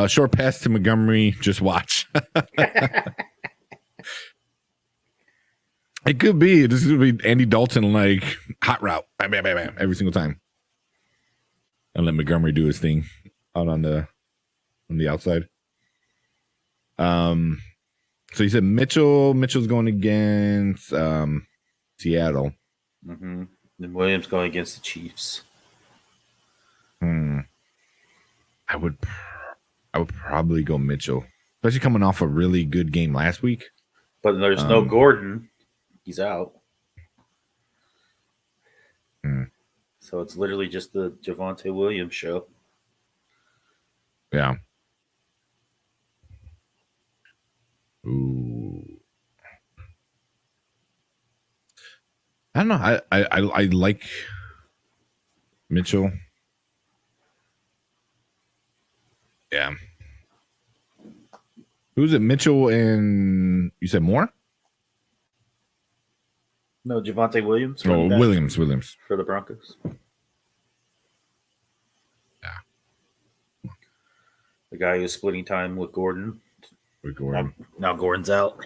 Short pass to Montgomery. Just watch. It could be. This could be Andy Dalton, like hot route, bam, bam, bam, bam, every single time, and let Montgomery do his thing out on the outside. So you said Mitchell's going against Seattle. Mm-hmm. And Williams going against the Chiefs. I would probably go Mitchell, especially coming off a really good game last week. But there's no Gordon. He's out. So it's literally just the Javonte Williams show. Yeah. Ooh. I don't know. I like Mitchell. Yeah. Who's it? Mitchell and you said Moore? No, Javonte Williams. Oh, Williams for the Broncos. Yeah. The guy who's splitting time with Gordon. Now Gordon's out.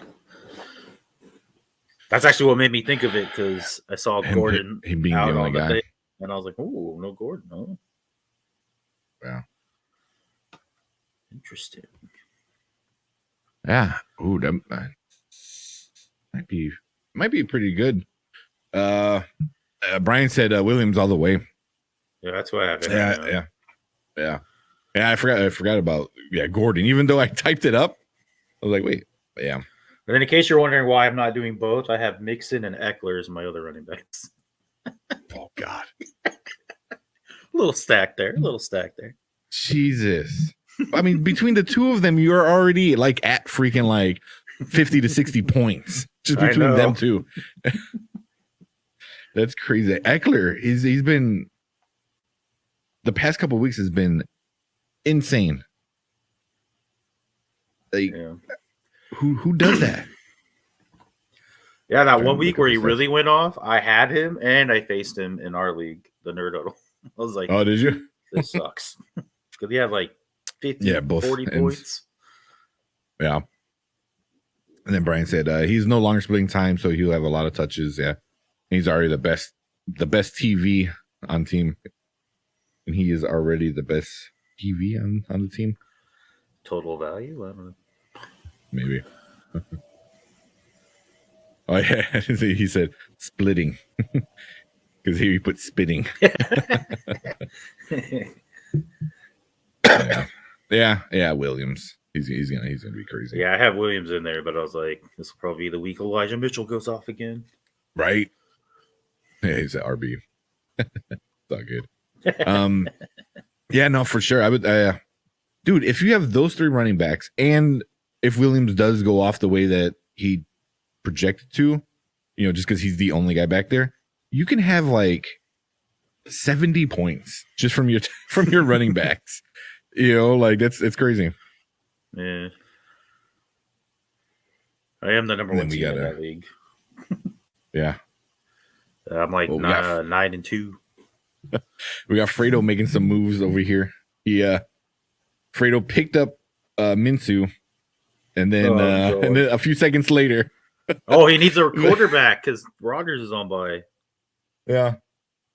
That's actually what made me think of it, because I saw Gordon he being out the only on guy, day, and I was like, "Oh, no Gordon." Oh, yeah. Interesting. Yeah. Ooh, that might be pretty good. Brian said Williams all the way. Yeah, that's what happened. Yeah. I forgot about Gordon. Even though I typed it up, I was like, wait, yeah. And then, in case you're wondering why I'm not doing both, I have Mixon and Eckler as my other running backs. Oh God. A little stack there. Jesus. I mean, between the two of them, you're already like at freaking like 50 to 60 points just between them two. That's crazy. Eckler he's been the past couple of weeks has been insane. Like, who does that? Yeah, that one week where he really went off, I had him and I faced him in our league, the Nerd Huddle. I was like, oh, did you? This sucks. Because he had like 50, 40 points. Yeah. And then Brian said he's no longer splitting time, so he'll have a lot of touches. Yeah. He's already the best TV on team. And he is already the best TV on the team. Total value? I don't know. Maybe. Oh, yeah. He said splitting. Because here you put spitting. yeah. Williams. He's gonna be crazy. Yeah, I have Williams in there, but I was like, this will probably be the week Elijah Mitchell goes off again. Right? Yeah, he's at RB. It's all good. Yeah, no, for sure. I would, dude. If you have those 3 running backs, and if Williams does go off the way that he projected to, just because he's the only guy back there, you can have like 70 points just from your running backs. Like it's crazy. Yeah, I am the number 1 team in that league. Yeah, I'm like 9-2. We got Fredo making some moves over here. Fredo picked up Minshew, and then a few seconds later, he needs a quarterback because Rodgers is on bye. Yeah,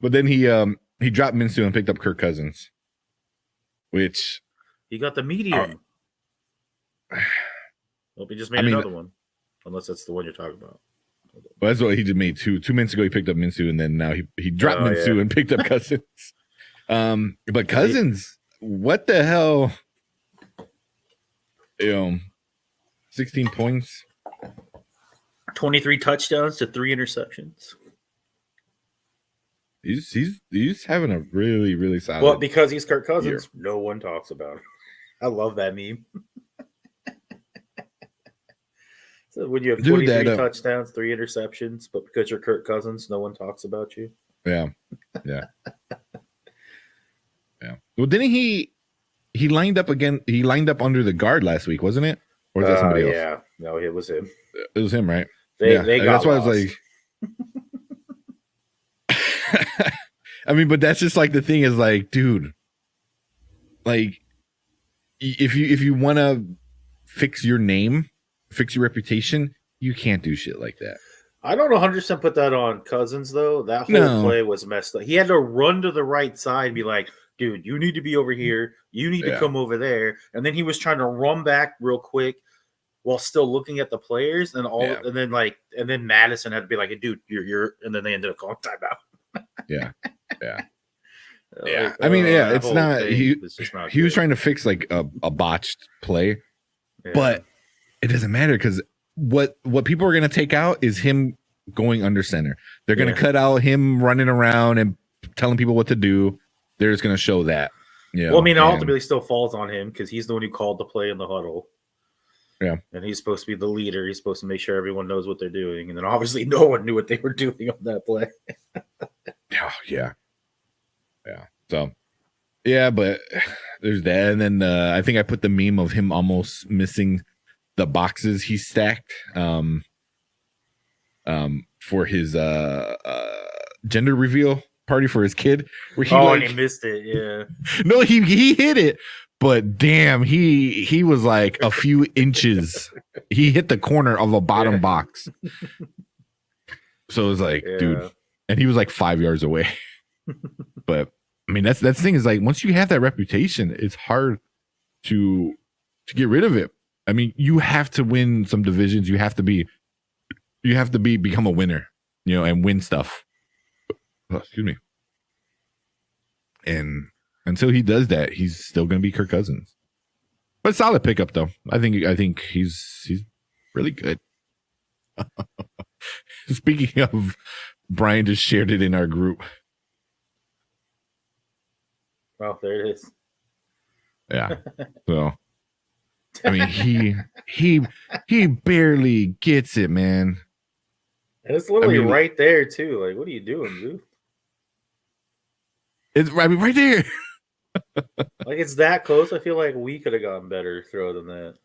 but then he dropped Minshew and picked up Kirk Cousins, which he got the medium. He just made another one, unless that's the one you're talking about. Well, that's what he just made 2 minutes ago. He picked up Minshew, and then now he dropped Minshew and picked up Cousins. But Cousins, what the hell? 16 points, 23 touchdowns to 3 interceptions. He's having a really, really solid. Well, because he's Kirk Cousins, year. No one talks about him. I love that meme. So when you have 23 touchdowns, 3 interceptions, but because you're Kirk Cousins, no one talks about you. Yeah. Well, didn't he lined up again? He lined up under the guard last week, wasn't it? Or was that somebody else? Yeah, no, it was him. It was him, right? They got that's why lost. I was like. I mean, but that's just like the thing is like, dude, like if you want to fix your name, fix your reputation, you can't do shit like that. I don't 100% put that on Cousins though. That whole play was messed up. He had to run to the right side and be like, dude, you need to be over here. You need to come over there. And then he was trying to run back real quick while still looking at the players and then Madison had to be like, dude, you're and then they ended up calling timeout. Yeah. I mean, it's not he was trying to fix like a botched play, but it doesn't matter because what people are going to take out is him going under center. They're going to cut out him running around and telling people what to do. They're just going to show that. Yeah. Well, I mean, ultimately still falls on him because he's the one who called the play in the huddle. Yeah. And he's supposed to be the leader. He's supposed to make sure everyone knows what they're doing. And then obviously no one knew what they were doing on that play. Yeah. So, but there's that. And then I think I put the meme of him almost missing the boxes he stacked for his gender reveal party for his kid. Where he and he missed it. Yeah. No, he hit it. But damn, he was like a few inches. He hit the corner of a bottom box. So it was like, dude, and he was like 5 yards away. But I mean, that's the thing is like once you have that reputation, it's hard to get rid of it. I mean, you have to win some divisions. You have to become a winner, and win stuff. Oh, excuse me. And until he does that, he's still going to be Kirk Cousins. But solid pickup though. I think he's really good. Speaking of, Brian just shared it in our group. Oh, there it is. Yeah. So, I mean, he barely gets it, man. And it's literally right there too. Like, what are you doing, dude? It's right there. Like it's that close. I feel like we could have gotten better throw than that.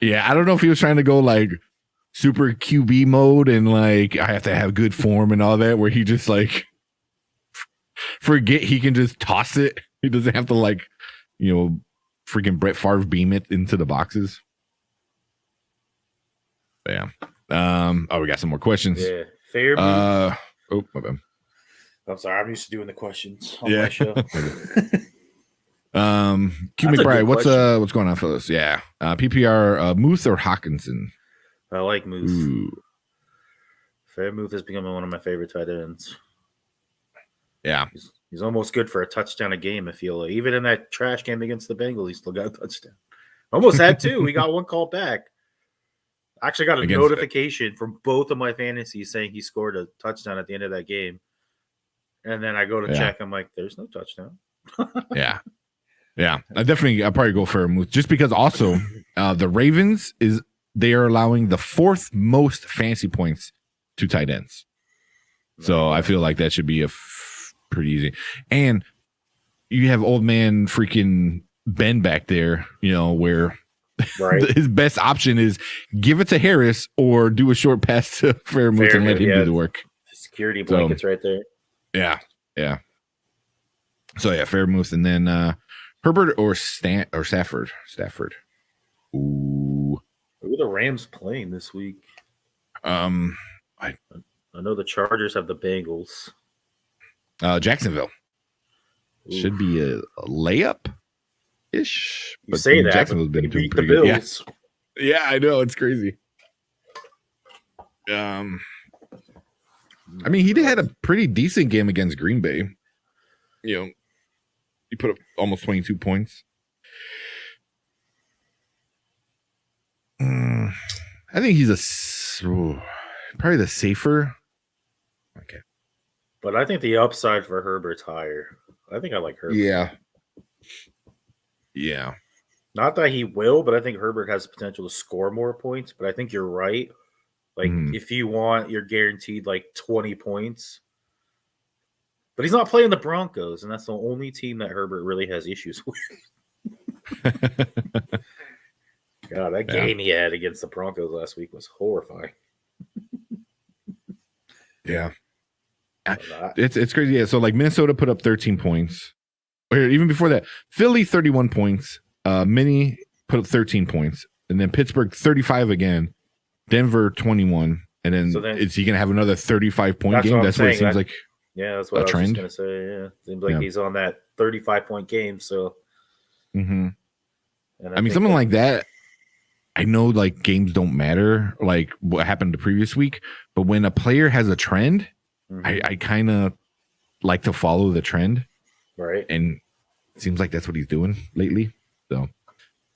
Yeah, I don't know if he was trying to go like super QB mode and like I have to have good form and all that, where he just like forget he can just toss it. He doesn't have to like, freaking Brett Favre beam it into the boxes. Yeah. We got some more questions. Yeah. Fair. My bad. I'm sorry. I'm used to doing the questions on my show. Q McBride, what's going on, fellas? Yeah. PPR, Muth or Hawkinson? I like Muth. Fairmouth has become one of my favorite tight ends. Yeah. He's almost good for a touchdown a game, I feel like. Even in that trash game against the Bengals, he still got a touchdown. Almost had two. We got one call back. I actually got a notification from both of my fantasies saying he scored a touchdown at the end of that game. And then I go to check. I'm like, there's no touchdown. Yeah. I'll probably go for a move just because also the Ravens they are allowing the fourth most fantasy points to tight ends. So I feel like that should be pretty easy. And you have old man freaking Ben back there, where his best option is give it to Harris or do a short pass to Fairmouth and let him do the work. Security blankets right there. Yeah. So Fairmouth and then Herbert or Stafford. Ooh. Who are the Rams playing this week? I know the Chargers have the Bengals. Jacksonville. Ooh. Should be a layup ish. You say that Jacksonville's been doing pretty good. Yeah, I know, it's crazy. I mean, he had a pretty decent game against Green Bay. He put up almost 22 points. I think he's probably the safer. Okay. But I think the upside for Herbert's higher. I think I like Herbert. Yeah. Not that he will, but I think Herbert has the potential to score more points. But I think you're right. Like, if you want, you're guaranteed like 20 points. But he's not playing the Broncos, and that's the only team that Herbert really has issues with. God, that game he had against the Broncos last week was horrifying. Yeah. It's crazy. Yeah, so like Minnesota put up 13 points. Or even before that, Philly 31 points. Minnie put up 13 points. And then Pittsburgh 35 again. Denver 21. And then is he going to have another 35-point game? That's what it seems like. Yeah, that's what I was just going to say. Yeah, seems like he's on that 35-point game. So, I mean, something like that. I know like games don't matter, like what happened the previous week, but when a player has a trend, I kind of like to follow the trend, right? And it seems like that's what he's doing lately. So,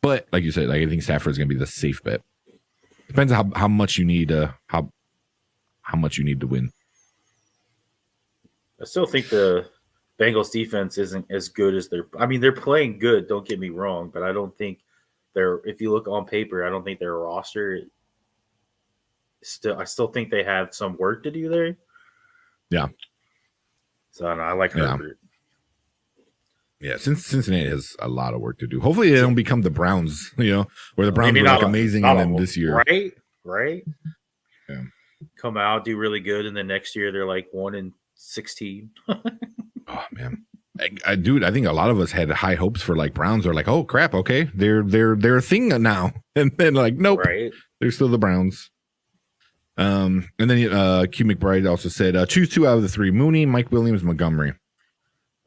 but like you said, like I think Stafford's going to be the safe bet. Depends on how much you need how much you need to win. I still think the Bengals defense isn't as good as they're playing good, don't get me wrong, but I don't think if you look on paper, I don't think their roster I still think they have some work to do there. Yeah. So I like Herbert. Yeah, since Cincinnati has a lot of work to do. Hopefully they don't become the Browns, where the Browns were like amazing and then this year. Right? Yeah. Come out, do really good, and then next year they're like 1-16. Oh man. I think a lot of us had high hopes for like Browns are like, oh crap, okay, they're a thing now, and then like nope, they're still the Browns. And then Q McBride also said choose 2 out of the 3: Mooney, Mike Williams, Montgomery.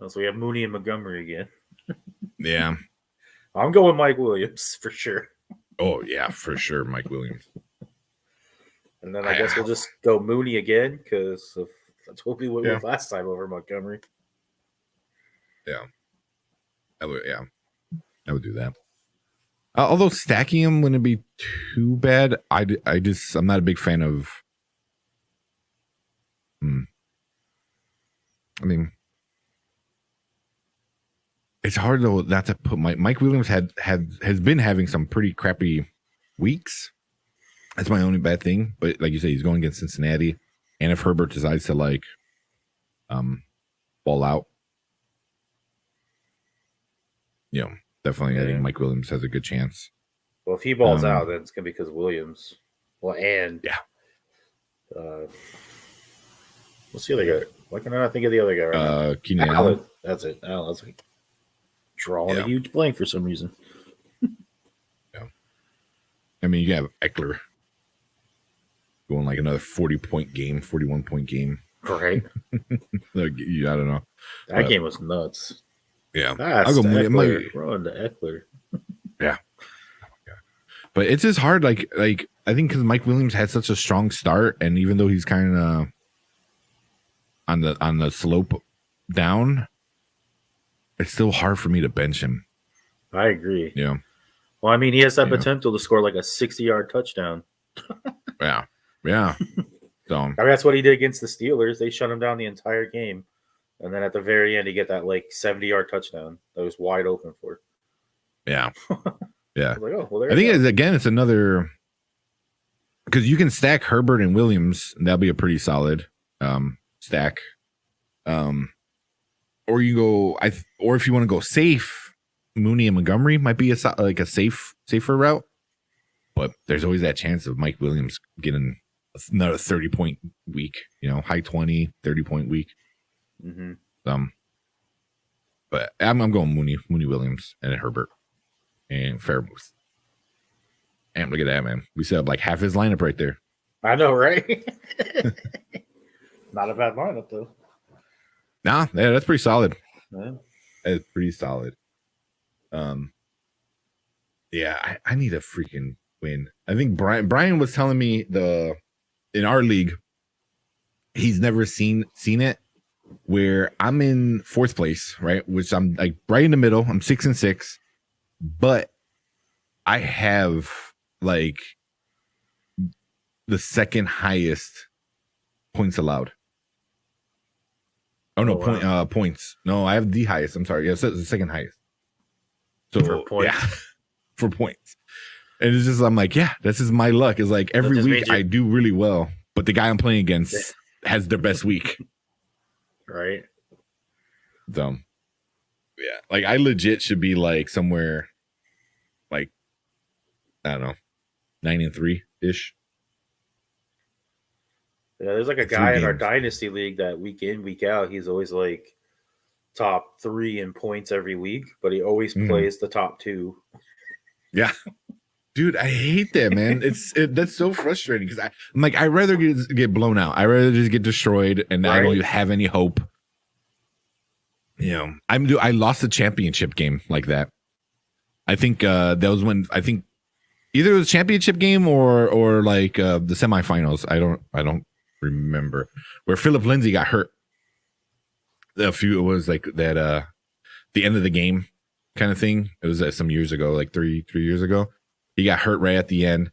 So we have Mooney and Montgomery again. Yeah, I'm going Mike Williams for sure. Oh yeah, for sure, Mike Williams. And then I guess we'll just go Mooney again because that's what we went with last time over Montgomery. Yeah, I would do that. Although stacking them wouldn't be too bad. I'm not a big fan of. I mean, it's hard though not to put Mike Williams has been having some pretty crappy weeks. That's my only bad thing. But like you say, he's going against Cincinnati, and if Herbert decides to like, ball out. Definitely, I think Mike Williams has a good chance. Well, if he balls out, then it's going to be because Williams. Well, and what's the other guy? Why can I not think of the other guy right now? Keenan Allen. That's it. Allen's like drawing a huge blank for some reason. Yeah. I mean, you have Eckler going like another 40-point game, 41-point game. Right. I don't know. That game was nuts. Yeah, I'll go Eckler. Run to Eckler. Yeah, but it's just hard. Like I think because Mike Williams had such a strong start, and even though he's kind of on the slope down, it's still hard for me to bench him. I agree. Yeah. Well, I mean, he has that potential to score like a 60-yard touchdown. Yeah. So I mean, that's what he did against the Steelers. They shut him down the entire game. And then at the very end, he get that like 70-yard touchdown that was wide open for. Yeah. I was like, oh, well, there I think it's another, because you can stack Herbert and Williams, and that'll be a pretty solid stack. Or you go, or if you want to go safe, Mooney and Montgomery might be safer route. But there's always that chance of Mike Williams getting another 30-point week, high 20, 30-point week. Mm-hmm. But I'm going Mooney Williams, and Herbert and Fairmouth. And look at that, man. We set up like half his lineup right there. I know, right? Not a bad lineup, though. Nah, yeah, that's pretty solid. Yeah. That's pretty solid. Yeah, I need a freaking win. I think Brian was telling me in our league, he's never seen it, where I'm in 4th place, right? Which I'm like right in the middle. I'm 6-6, but I have like the second highest points allowed. Oh no, points. No, I have the highest. I'm sorry. Yes, it's the second highest. So for points. Yeah, for points. And it's just, I'm like, yeah, this is my luck. It's like every week I do really well, but the guy I'm playing against has their best week. Right. So, yeah, like I legit should be like somewhere, like I don't know, 9-3 ish. Yeah, there's like a guy in our Dynasty league that week in, week out, he's always like top 3 in points every week, but he always plays the top 2. Yeah. Dude, I hate that, man. That's so frustrating because I'm like, I'd rather get blown out. I'd rather just get destroyed and I don't even have any hope. I lost the championship game like that. I think that was when either it was a championship game or like the semifinals. I don't remember, where Philip Lindsay got hurt. It was like that the end of the game kind of thing. It was some years ago, like three years ago. He got hurt right at the end.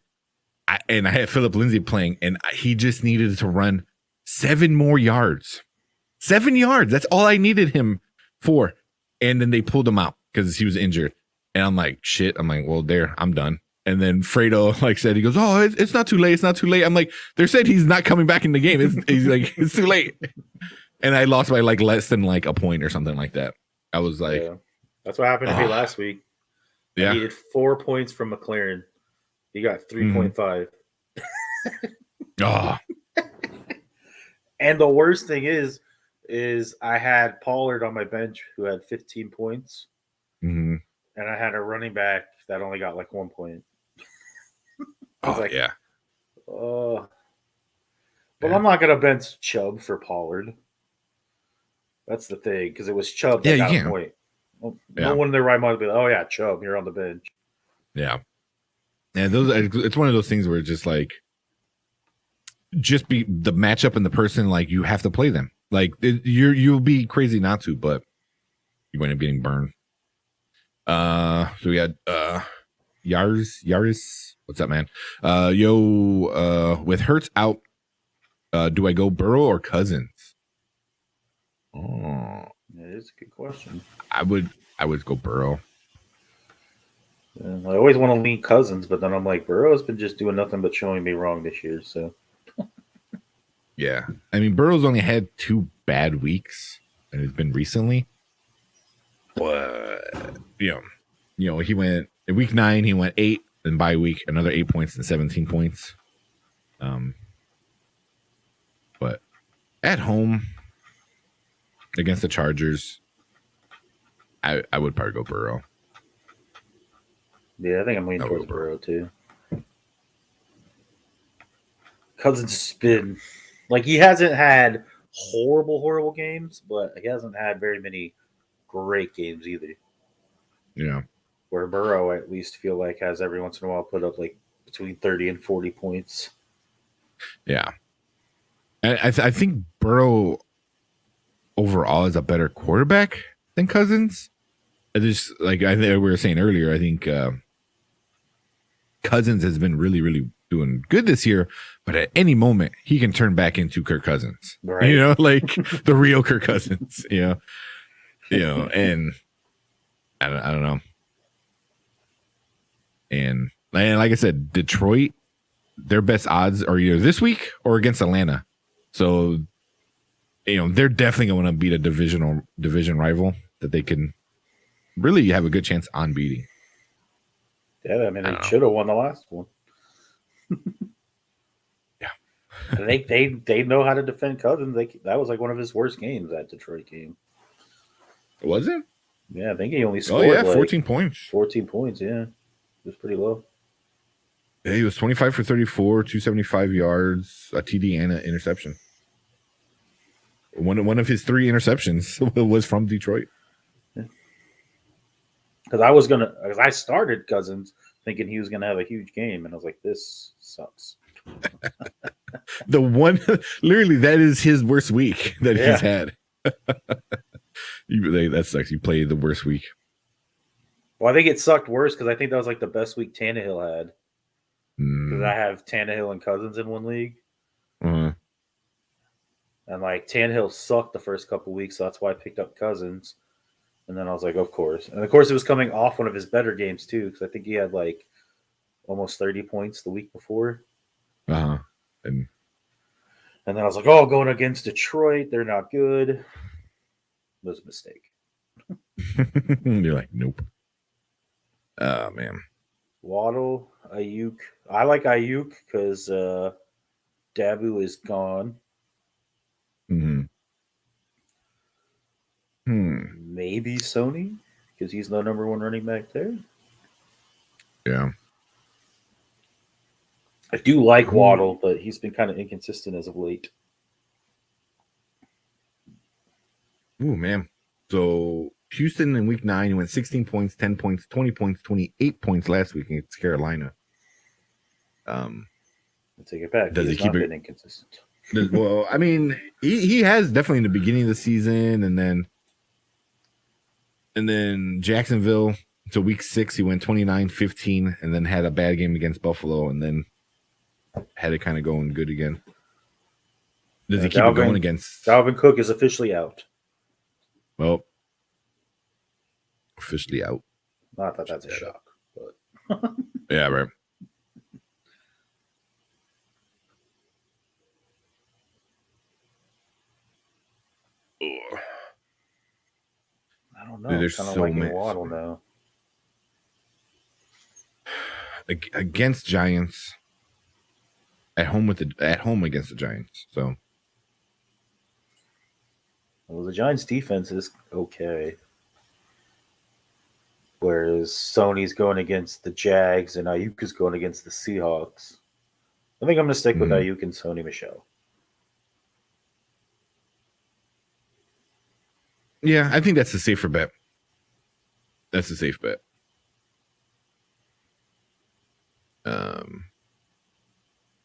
I had Philip Lindsay playing, and he just needed to run 7 more yards. 7 yards. That's all I needed him for. And then they pulled him out because he was injured. And I'm like, shit. I'm like, well, I'm done. And then Fredo said, he goes, oh, it's not too late. It's not too late. I'm like, they said he's not coming back in the game. He's like, it's too late. And I lost by like less than like a point or something like that. I was like, yeah. That's what happened to me last week. Yeah. I needed 4 points from McLaren. He got 3.5. Oh. And the worst thing is I had Pollard on my bench who had 15 points. Mm-hmm. And I had a running back that only got like 1 point. Yeah. But I'm not going to bench Chubb for Pollard. That's the thing, because it was Chubb that got a point. Well, no one in their right mind would be like, oh, yeah, Chubb, you're on the bench. Yeah. And it's one of those things where it's just like, just be the matchup and the person, like, you have to play them. Like, you'll be crazy not to, but you wind up getting burned. So we had Yaris. What's up, man? With Hurts out, do I go Burrow or Cousins? Oh, that is a good question. I would go Burrow. Yeah, I always want to lean Cousins, but then I'm like, Burrow's been just doing nothing but showing me wrong this year. So, yeah, I mean, Burrow's only had 2 bad weeks, and it's been recently. But he went in week 9. He went 8, and bye week another 8 points and 17 points. But at home against the Chargers, I would probably go Burrow. Yeah, I think I'm leaning towards Burrow too. Cousins has been like, he hasn't had horrible games, but he hasn't had very many great games either. Yeah. Where Burrow, I at least feel like, has every once in a while put up like between 30 and 40 points. Yeah. I think Burrow, overall is a better quarterback than Cousins. I just like we were saying earlier, I think Cousins has been really, really doing good this year, but at any moment he can turn back into Kirk Cousins. Right. You know, like the real Kirk Cousins, and I don't know. And like I said, Detroit, their best odds are either this week or against Atlanta. So, they're definitely going to beat a division rival that they can really have a good chance on beating. Yeah, I mean, they should have won the last one. Yeah. They know how to defend Cousins. That was like one of his worst games, that Detroit game. Was it? Yeah, I think he only scored 14 points. 14 points, yeah. It was pretty low. Yeah, he was 25 for 34, 275 yards, a TD, and an interception. One of his 3 interceptions was from Detroit. Because I started Cousins thinking he was gonna have a huge game, and I was like, this sucks. Literally, that is his worst week that he's had. That sucks. You played the worst week. Well, I think it sucked worse because I think that was like the best week Tannehill had. Because I have Tannehill and Cousins in one league. Uh-huh. And like Tannehill sucked the first couple weeks, so that's why I picked up Cousins. And then I was like, of course. And of course, it was coming off one of his better games too, because I think he had like almost 30 points the week before. Uh-huh. And then I was like, oh, going against Detroit, they're not good. It was a mistake. You're like, nope. Oh, man. Waddle, Ayuk. I like Ayuk because Dabu is gone. Maybe Sony because he's the number 1 running back there. Yeah. I do like Waddle, but he's been kind of inconsistent as of late. Ooh, man. So Houston in week 9 went 16 points, 10 points, 20 points, 28 points last week against Carolina. I'll take it back. Does he keep it inconsistent? Well, I mean, he has definitely in the beginning of the season, and then Jacksonville to week 6 he went 29-15, and then had a bad game against Buffalo, and then had it kind of going good again. Does he keep it going against? Dalvin Cook is officially out. Well, officially out. Not that that's a shock, but yeah, right. I don't know. Dude, there's kind of so like many. Waddle now. Against Giants. At home against the Giants. So. Well, the Giants' defense is okay. Whereas Sony's going against the Jags and Ayuk is going against the Seahawks. I think I'm going to stick with Ayuk and Sony Michel. Yeah, I think that's a safer bet. That's a safe bet.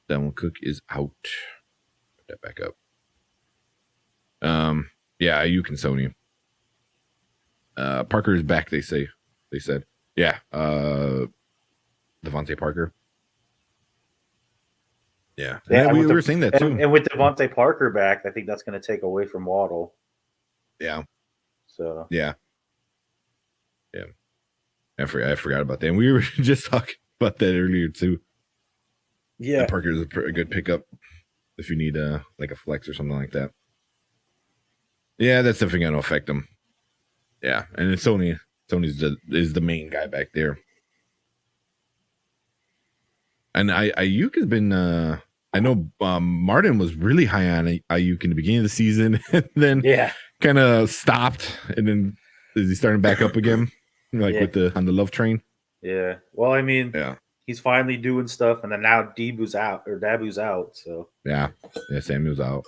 Dalvin Cook is out. Put that back up. Yeah, Ayuk and Sony. Parker is back, they said. Yeah. Davonte Parker. Yeah. We were saying that too. And with Davonte Parker back, I think that's going to take away from Waddle. Yeah. So. Yeah. I forgot about that. And we were just talking about that earlier too. Yeah. And Parker is a good pickup if you need like a flex or something like that. Yeah, that's definitely going to affect him. Yeah, and it's Sony's is the main guy back there. And Ayuk has been. I know Martin was really high on Ayuk in the beginning of the season, and then kind of stopped, and then is he starting back up again, with on the love train? Yeah. Well, I mean, he's finally doing stuff, and then now Dabu's out. So Samuel's out.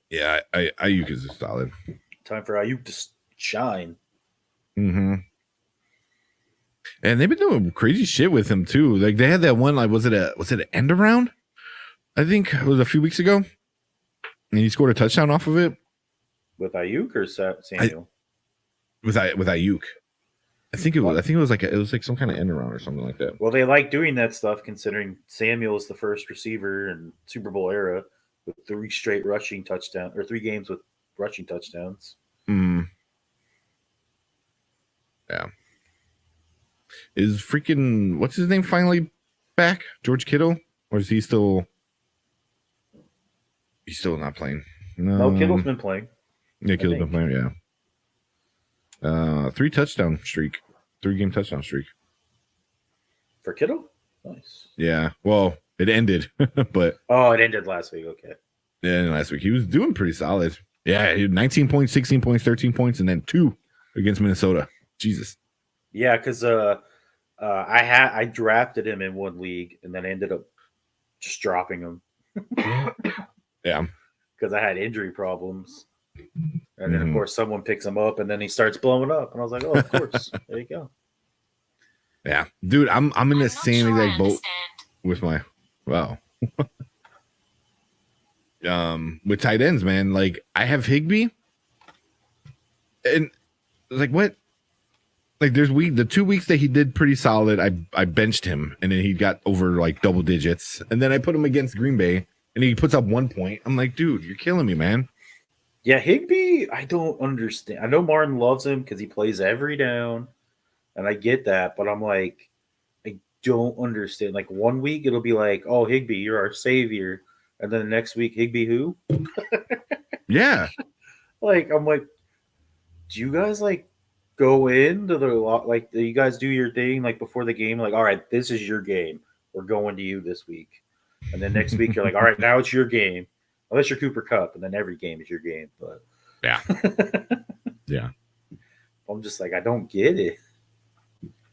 Yeah, Ayuk is solid. Time for Ayuk to shine. Mm-hmm. And they've been doing crazy shit with him too. Like they had that one, like was it an end around? I think it was a few weeks ago. and he scored a touchdown off of it. With Ayuk or Samuel? With Ayuk. I think it was like some kind of end around or something like that. Well, they like doing that stuff considering Samuel is the first receiver in Super Bowl era with 3 straight rushing touchdowns or 3 games with rushing touchdowns. Yeah. Is freaking what's his name finally back? George Kittle, or is he still? He's still not playing. No, Kittle's been playing. Yeah, Kittle's been playing. Yeah. 3 touchdown streak, 3-game touchdown streak for Kittle. Nice. Yeah. Well, it ended, but it ended last week. Okay. Yeah, last week he was doing pretty solid. Yeah, 19 points, 16 points, 13 points, and then 2 against Minnesota. Jesus. Yeah, because I drafted him in one league and then ended up just dropping him. Yeah. Because I had injury problems. And then, of course, someone picks him up, and then he starts blowing up. And I was like, oh, of course. There you go. Yeah. Dude, I'm in the same exact boat with my – wow. With tight ends, man. Like, I have Higbee. And, like, what? Like, there's the 2 weeks that he did pretty solid, I benched him. And then he got over, like, double digits. And then I put him against Green Bay, and he puts up 1 point. I'm like, dude, you're killing me, man. Yeah, Higbee, I don't understand. I know Martin loves him because he plays every down, and I get that, but I'm like, I don't understand. Like, 1 week, it'll be like, oh, Higbee, you're our savior. And then the next week, Higbee who? Yeah. Like, I'm like, do you guys, like, go into the – like, do you guys do your thing, like, before the game? Like, all right, this is your game. We're going to you this week. And then next week, you're like, all right, now it's your game. Unless you're Cooper Kupp, and then every game is your game. But yeah, yeah. I'm just like, I don't get it.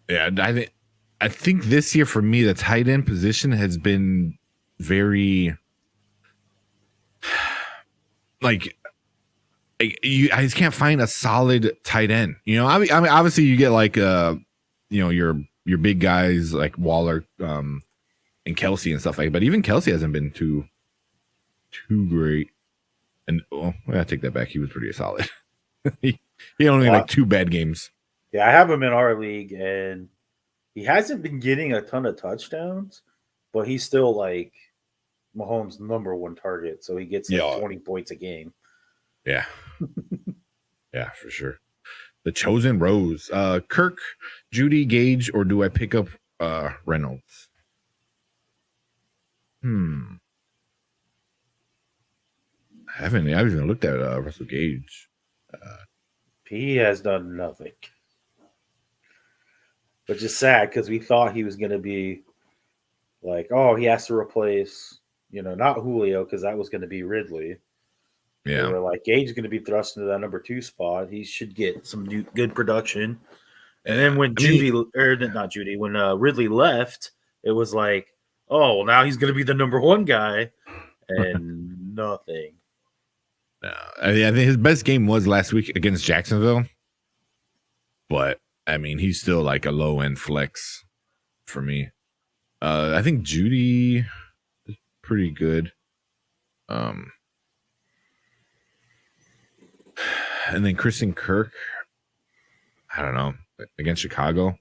Yeah, I think this year for me, the tight end position has been very like I just can't find a solid tight end. You know, I mean, obviously you get like your big guys like Waller, and Kelsey and stuff like that. But even Kelsey hasn't been too great. And I take that back. He was pretty solid. he only had like 2 bad games. Yeah, I have him in our league, and he hasn't been getting a ton of touchdowns, but he's still like Mahomes' number 1 target. So he gets like 20 points a game. Yeah. Yeah, for sure. The chosen rows. Kirk, Judy, Gage, or do I pick up Reynolds? I haven't even looked at Russell Gage. He has done nothing. Which is sad because we thought he was going to be like, oh, he has to replace, not Julio because that was going to be Ridley. Yeah. We were like, Gage is going to be thrust into that number 2 spot. He should get some good production. And then when when Ridley left, it was like, oh, well, now he's going to be the number 1 guy. And nothing. I think his best game was last week against Jacksonville. But, I mean, he's still like a low-end flex for me. I think Judy is pretty good. And then Christian Kirk, I don't know, against Chicago.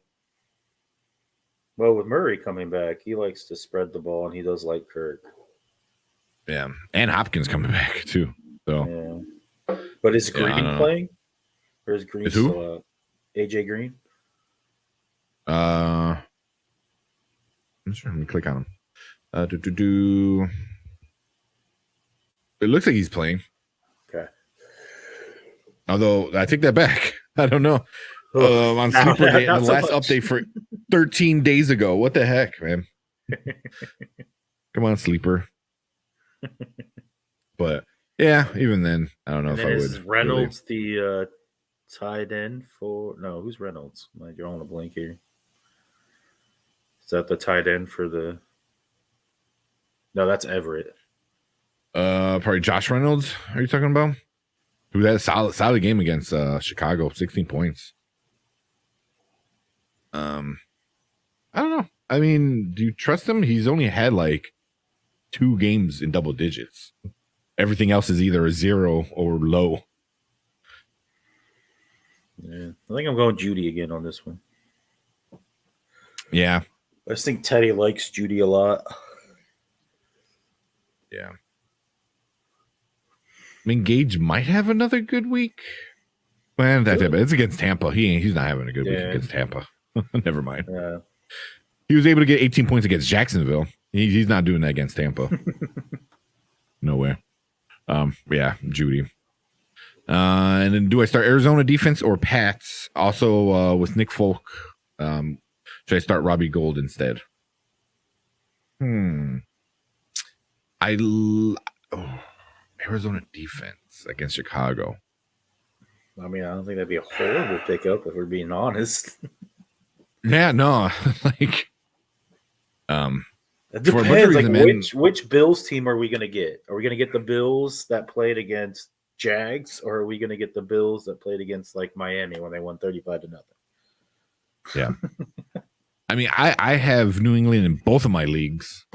Well, with Murray coming back, he likes to spread the ball, and he does like Kirk. Yeah, and Hopkins coming back, too. So, yeah. But is Green playing? Or is Green still out? AJ Green? I'm sure. Let me click on him. It looks like he's playing. Okay. Although, I take that back. I don't know. On Sleeper Day, the last update for 13 days ago. What the heck, man? Come on, Sleeper. But, yeah, even then, I don't know if I would. Is Reynolds the tight end for – no, who's Reynolds? I'm drawing a blank here. Is that the tight end for the – no, that's Everett. Probably Josh Reynolds, are you talking about? Who had a solid game against Chicago, 16 points. I don't know. I mean, do you trust him? He's only had like 2 games in double digits. Everything else is either a 0 or low. Yeah, I think I'm going Judy again on this one. Yeah. I just think Teddy likes Judy a lot. Yeah. I mean, Gage might have another good week. Well, it's against Tampa. He's not having a good week against Tampa. Never mind. Yeah. He was able to get 18 points against Jacksonville. He's not doing that against Tampa. Nowhere. Yeah, Judy. And then do I start Arizona defense or Pats? Also with Nick Folk. Should I start Robbie Gould instead? Arizona defense against Chicago. I mean, I don't think that'd be a horrible pickup if we're being honest. Yeah, no. Like, it depends. Like, which Bills team are we going to get? Are we going to get the Bills that played against Jags, or are we going to get the Bills that played against like Miami when they won 35-0? Yeah. I mean, I have New England in both of my leagues,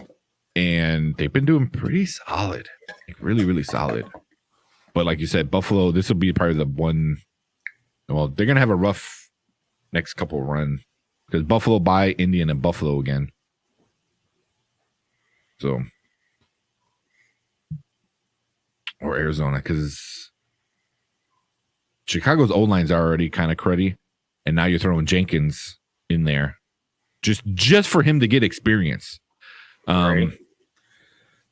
and they've been doing pretty solid, like really, really solid. But like you said, Buffalo, this will be probably the one. Well, they're gonna have a rough next couple run because Buffalo by Indian and Buffalo again. So, or Arizona, because Chicago's O lines are already kind of cruddy, and now you're throwing Jenkins in there. Just for him to get experience. Right.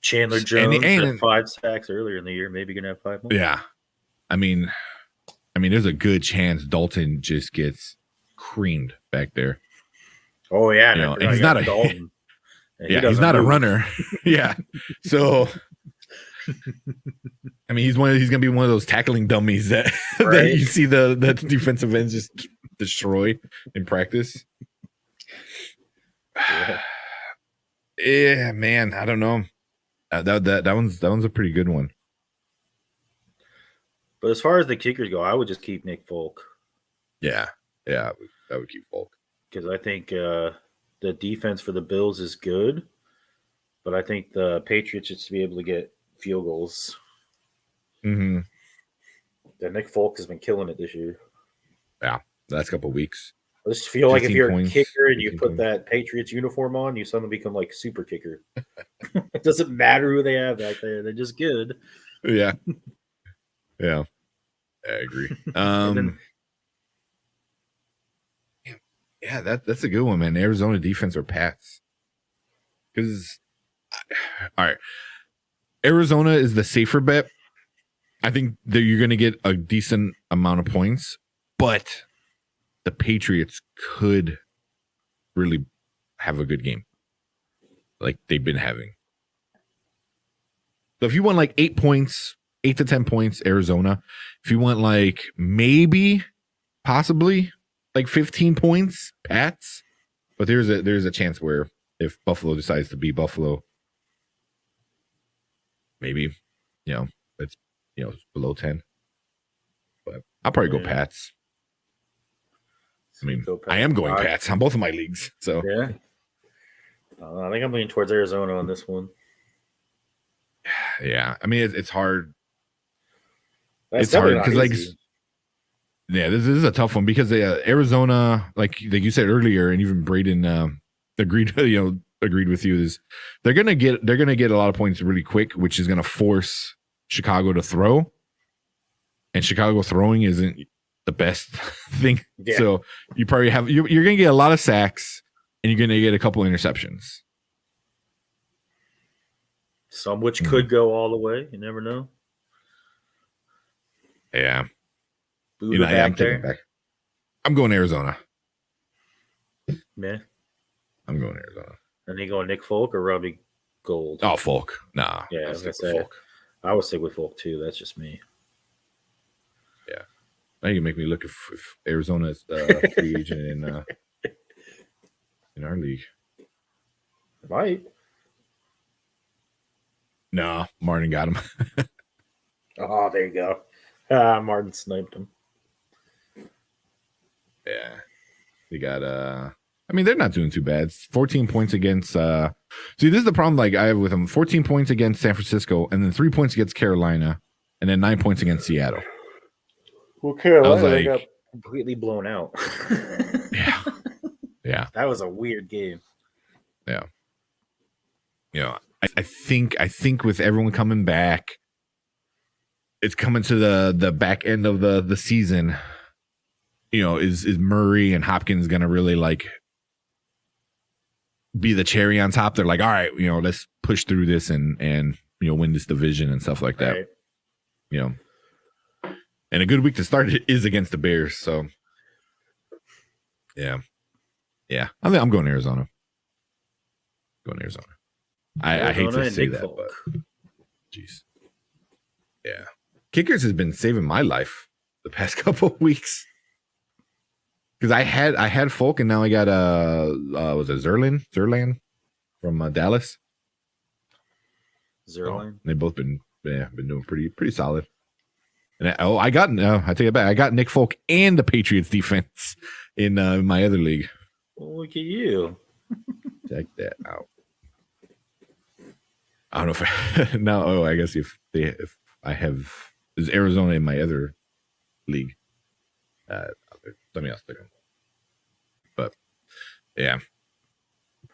Chandler Jones had 5 sacks earlier in the year. Maybe going to have 5 more. Yeah. I mean, there's a good chance Dalton just gets creamed back there. Oh, yeah. You know, and he's not a Dalton. Yeah, he's not a runner. Yeah. So, I mean, he's going to be one of those tackling dummies that, that you see the defensive ends just destroy in practice. Yeah, man, I don't know. That one's a pretty good one. But as far as the kickers go, I would just keep Nick Folk. Yeah, I would keep Folk because I think the defense for the Bills is good, but I think the Patriots should be able to get field goals. Mm-hmm. Nick Folk has been killing it this year. Yeah, last couple of weeks. I just feel like if you're a kicker and you put that Patriots uniform on, you suddenly become like super kicker. It doesn't matter who they have back there; they're just good. Yeah, I agree. Yeah, that's a good one, man. Arizona defense or Pats? Because, all right, Arizona is the safer bet. I think that you're going to get a decent amount of points, but the Patriots could really have a good game like they've been having. So if you want like 8 points, 8 to 10 points, Arizona. If you want like maybe, possibly like 15 points, Pats. But there's a chance where if Buffalo decides to be Buffalo, maybe, it's, below 10. But I'll probably go Pats. I mean, I am going Pats on both of my leagues. So yeah, I think I'm leaning towards Arizona on this one. Yeah, I mean it's hard. It's hard because this is a tough one because Arizona, like you said earlier, and even Braden agreed with you, is they're gonna get a lot of points really quick, which is gonna force Chicago to throw, and Chicago throwing isn't the best thing. Yeah. So you probably you're going to get a lot of sacks and you're going to get a couple interceptions. Some which could go all the way. You never know. Yeah. I'm taking it back. I'm going Arizona. Yeah. I'm going Arizona. And you going Nick Folk or Robbie Gould? Oh, Folk. Nah. Yeah, I was going to say. Folk. I would stick with Folk too. That's just me. Yeah. Now you can make me look if Arizona is free agent in our league. Might. No, Martin got him. Oh, there you go. Martin sniped him. Yeah. They got I mean, they're not doing too bad. It's 14 points against. See, this is the problem like I have with them. 14 points against San Francisco, and then 3 points against Carolina, and then 9 points against Seattle. Well, Carolina got completely blown out. Yeah. That was a weird game. Yeah. I think with everyone coming back, it's coming to the back end of the season. Is Murray and Hopkins gonna really like be the cherry on top? They're like, all right, let's push through this and win this division and stuff like that. Right. And a good week to start it is against the Bears. So yeah. I think I'm going Arizona. I hate to say that, but jeez. Yeah. Kickers has been saving my life the past couple of weeks. Because I had Folk, and now I got was it Zerlan from Dallas. Zerline. They've both been doing pretty solid. And I take it back. I got Nick Folk and the Patriots defense in my other league. Well, look at you. Check that out. I don't know if I guess if I have is Arizona in my other league. Something else. But yeah.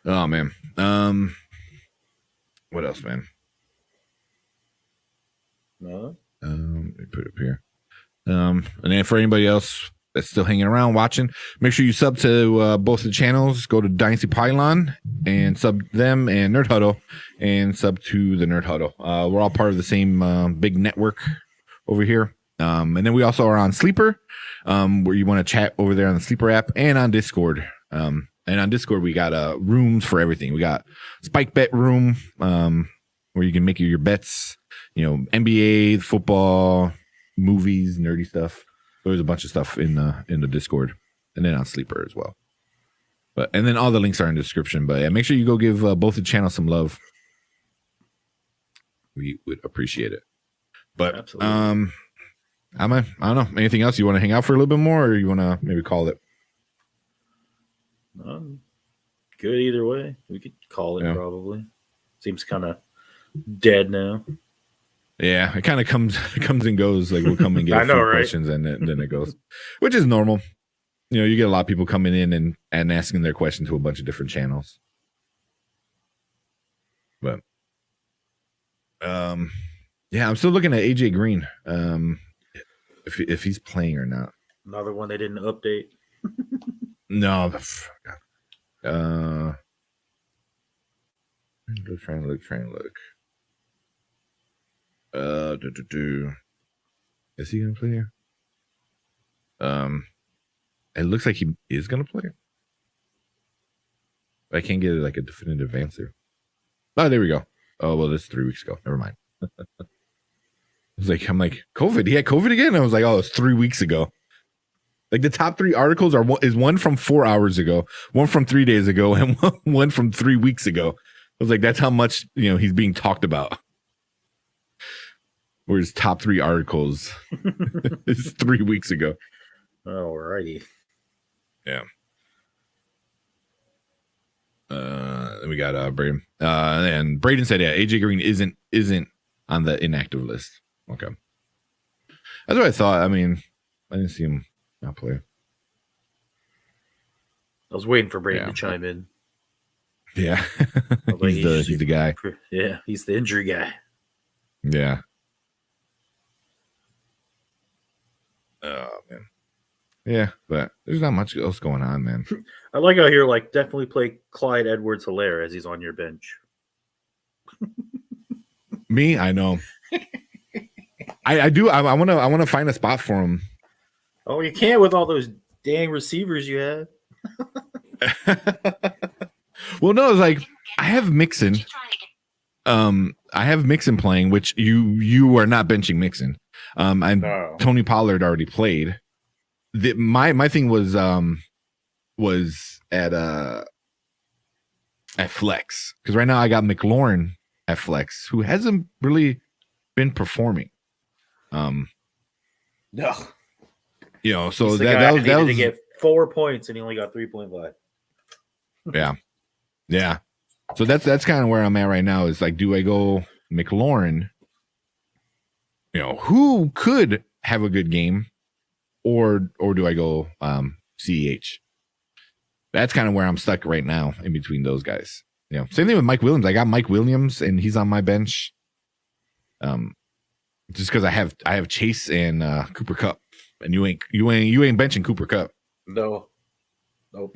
Oh man. What else, man? No. Let me put it up here. And then for anybody else that's still hanging around watching, make sure you sub to both the channels. Go to Dynasty Pylon and sub them, and Nerd Huddle and sub to the Nerd Huddle. We're all part of the same big network over here. And then we also are on Sleeper, where you want to chat over there on the Sleeper app, and on Discord. And on Discord, we got rooms for everything. We got Spike Bet Room, where you can make your bets, NBA, football, movies, nerdy stuff. There's a bunch of stuff in the Discord, and then on Sleeper as well. And then all the links are in the description. But yeah, make sure you go give both the channels some love. We would appreciate it. But absolutely. I don't know. Anything else you want to hang out for a little bit more, or you want to maybe call it? Good either way. We could call it probably. Seems kind of dead now. Yeah, it kind of comes and goes. Like we'll come and get a few questions, and then it goes, which is normal. You get a lot of people coming in and asking their question to a bunch of different channels. But yeah, I'm still looking at AJ Green. If he's playing or not. Another one they didn't update. No. Trying to look. Is he gonna play here? It looks like he is gonna play. I can't get like a definitive answer. Oh, there we go. Oh well, this is 3 weeks ago. Never mind. I'm like, COVID. He had COVID again. I was like, oh, it's 3 weeks ago. Like the top 3 articles is one from 4 hours ago, one from 3 days ago, and one from 3 weeks ago. I was like, that's how much he's being talked about. Whereas top 3 articles is 3 weeks ago. Alrighty. Yeah. Then we got Braden. And Braden said, yeah, AJ Green isn't on the inactive list. Okay. That's what I thought. I mean, I didn't see him not play. I was waiting for Braden to chime in. Yeah. he's the guy. Yeah, he's the injury guy. Yeah. Oh, man. Yeah, but there's not much else going on, man. I like how you're like, definitely play Clyde Edwards-Helaire as he's on your bench. Me? I know. I do. I want to find a spot for him. Oh, you can't with all those dang receivers you have. Well, no, it's like I have Mixon. I have Mixon playing, which you are not benching Mixon. And no. Tony Pollard already played. My thing was at flex, because right now I got McLaurin at flex, who hasn't really been performing. No. So that was to get 4 points and he only got 3.5. Yeah. So that's kind of where I'm at right now. Is like, do I go McLaurin? Who could have a good game, or do I go CEH? That's kind of where I'm stuck right now in between those guys. Same thing with Mike Williams. I got Mike Williams, and he's on my bench. Just because I have Chase and Cooper Kupp, and you ain't benching Cooper Kupp. No. Nope.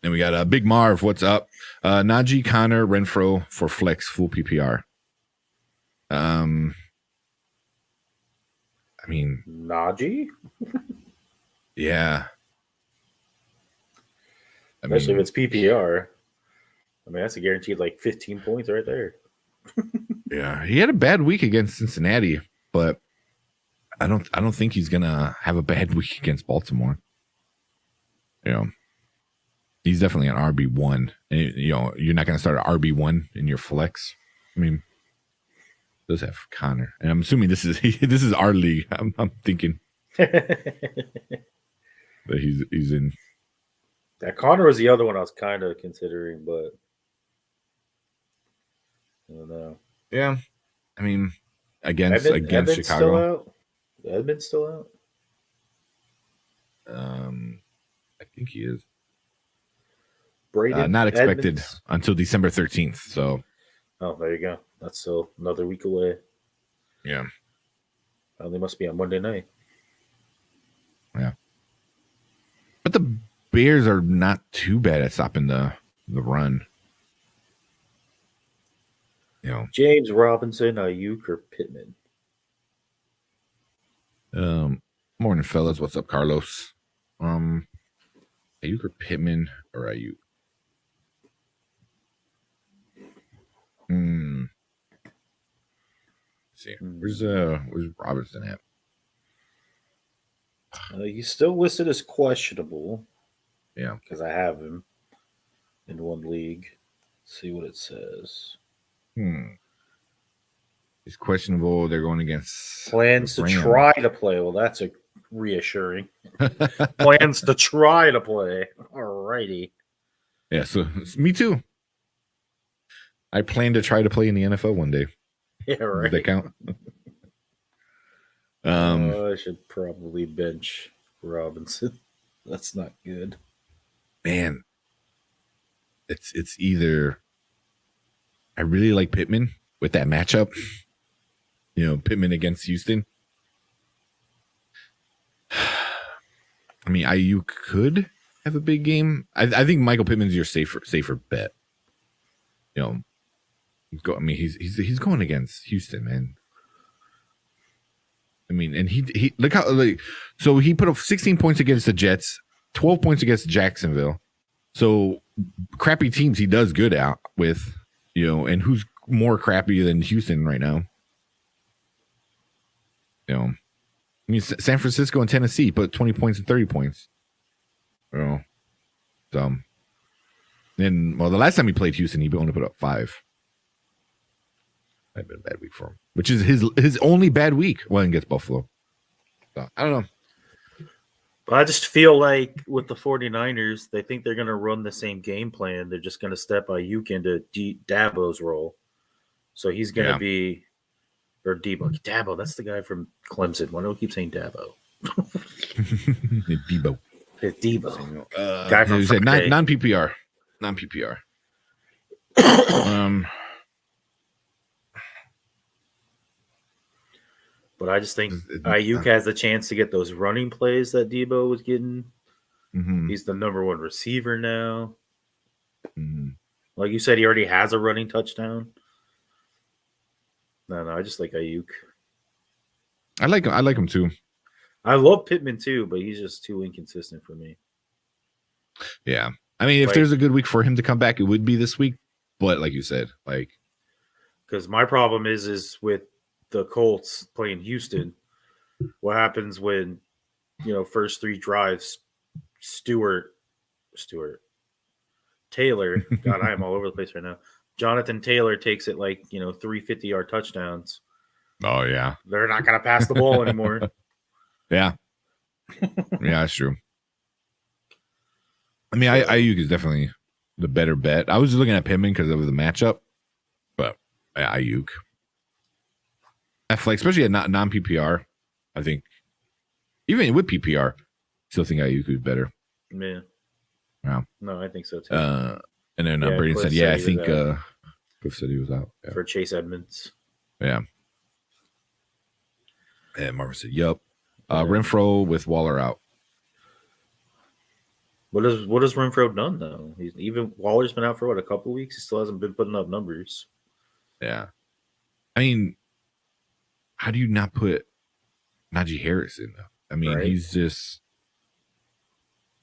And we got Big Marv. What's up? Najee, Connor, Renfro for flex full PPR. I mean, Najee? Yeah. Especially if it's PPR. I mean, that's a guaranteed 15 points right there. Yeah, he had a bad week against Cincinnati, but I don't think he's gonna have a bad week against Baltimore. He's definitely an RB1, and you're not gonna start an RB1 in your flex. I mean, does have Connor, and I'm assuming this is our league. I'm thinking that he's in. That Connor was the other one I was kind of considering, but I don't know. Yeah, I mean, against Edmonds Chicago. Still out? Edmonds still out? I think he is. Braden, not expected Edmonds. until December 13th. So, there you go. That's still another week away. Yeah. They must be on Monday night. Yeah. But the Bears are not too bad at stopping the run. James Robinson, Ayuk, or Pittman? Morning, fellas. What's up, Carlos? Ayuk or Pittman or Ayuk? Let's see. Where's Robinson at? He's still listed as questionable. Yeah. Because I have him in one league. Let's see what it says. He's questionable. They're going against plans to try to play. Well, that's a reassuring. Plans to try to play. Alrighty. Yeah, so me too. I plan to try to play in the NFL one day. Yeah, right. Does that count? I should probably bench Robinson. That's not good. Man, it's either I really like Pittman with that matchup. Pittman against Houston. I mean, Ayuk could have a big game. I think Michael Pittman's your safer bet. He's going against Houston, man. I mean, and he look how so he put up 16 points against the Jets, 12 points against Jacksonville. So crappy teams he does good out with, and who's more crappy than Houston right now? I mean, San Francisco and Tennessee put 20 points and 30 points. So, then, the last time he played Houston, he only put up 5. That'd been a bad week for him, which is his only bad week against Buffalo. So, I don't know. But I just feel like with the 49ers, they think they're going to run the same game plan. They're just going to step Ayuk into Dabo's role. So he's going to be – or Debo. Dabo, that's the guy from Clemson. Why do I keep saying Dabo? Debo. It's Debo. Guy from non-PPR. Non-PPR. But I just think Ayuk has the chance to get those running plays that Debo was getting. Mm-hmm. He's the number one receiver now. Mm-hmm. Like you said, he already has a running touchdown. No, I just like Ayuk. I like him too. I love Pittman too, but he's just too inconsistent for me. Yeah. I mean, if there's a good week for him to come back, it would be this week. But like you said, because my problem is with the Colts playing Houston, what happens when, first 3 drives, Taylor, God, I am all over the place right now. Jonathan Taylor takes it 3 50-yard touchdowns. Oh, yeah. They're not going to pass the ball anymore. Yeah. Yeah, that's true. I mean, Ayuk is definitely the better bet. I was just looking at Pittman because of the matchup, but Ayuk. At flex, especially at non PPR, I think even with PPR, still think Ayuk is better. Yeah. Wow. No, I think so too. And then Braden said, "Yeah, I think Cliff said he was out for Chase Edmonds." Yeah. And Marvin said, "Yup." Renfro with Waller out. What has Renfro done though? Waller's been out for a couple of weeks. He still hasn't been putting up numbers. Yeah. I mean, how do you not put Najee Harris in though? I mean, he's just,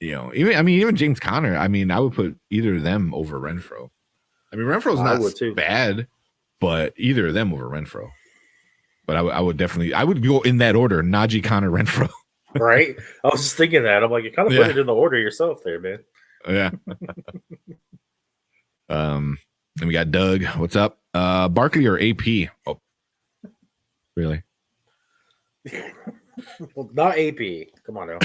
even James Conner. I mean, I would put either of them over Renfro. I mean, Renfro's not bad, but either of them over Renfro. But I would definitely go in that order: Najee, Conner, Renfro. Right? I was just thinking that. I'm like, you kind of put it in the order yourself there, man. Yeah. Then we got Doug. What's up? Barclay or AP? Oh, really? Well, not AP. Come on now.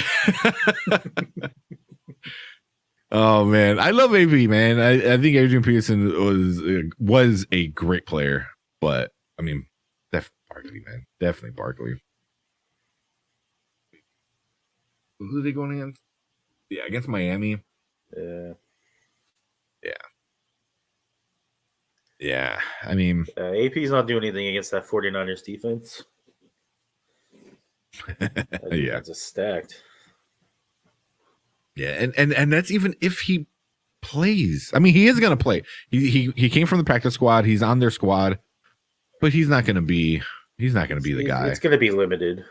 Oh man, I love AP, man. I think Adrian Peterson was a great player, but I mean, Barclay, man, definitely Barclay. Who are they going against? Yeah, against Miami. Yeah. I mean, AP's not doing anything against that 49ers defense. That's just stacked. Yeah, and that's even if he plays. I mean, he is going to play. He came from the practice squad. He's on their squad, but he's not going to be. He's not going to be the guy. It's going to be limited.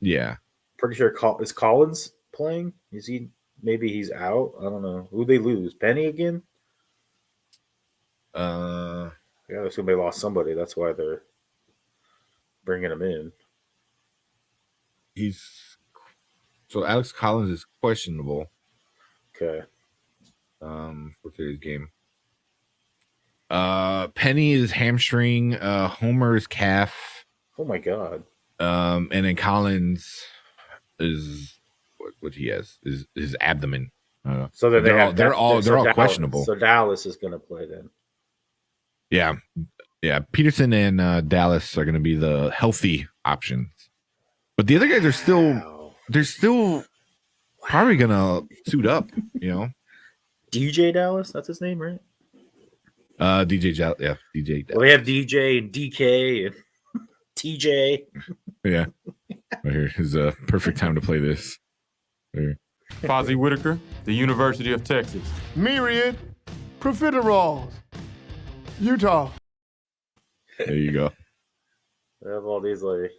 Yeah. Pretty sure is Collins playing? Is he? Maybe he's out. I don't know. Who they lose? Penny again? I assume they lost somebody. That's why they're bringing him in. So Alex Collins is questionable. Okay. For today's game. Penny is hamstring. Homer is calf. Oh my god. And then Collins is what he has is his abdomen. So then they're all questionable. So Dallas is going to play then. Yeah. Peterson and Dallas are going to be the healthy options, but the other guys are still probably going to suit up. DJ Dallas, that's his name, right? DJ Dallas. Well, they have DJ and DK and TJ. Yeah. Right here is a perfect time to play this. Here. Fozzie Whitaker, the University of Texas. Myriad profiteroles. Utah. There you go. They have all these like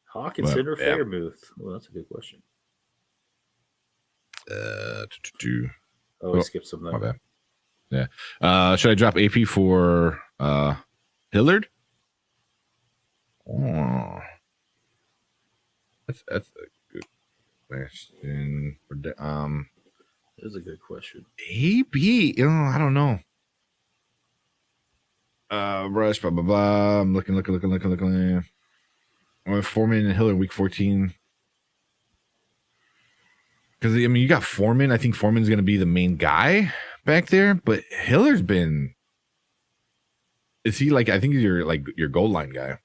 Hawkinson or Fairmouth. Well, that's a good question. I skipped some there. My bad. Yeah. Should I drop AP for Hillard? Oh, that's a good question. That's a good question. AP, I don't know. Rush, blah blah blah. I'm looking. I went Foreman and Hillard week 14. Because I mean, you got Foreman. I think Foreman's going to be the main guy back there, but Hillard's been. Is he like? I think he's your goal line guy.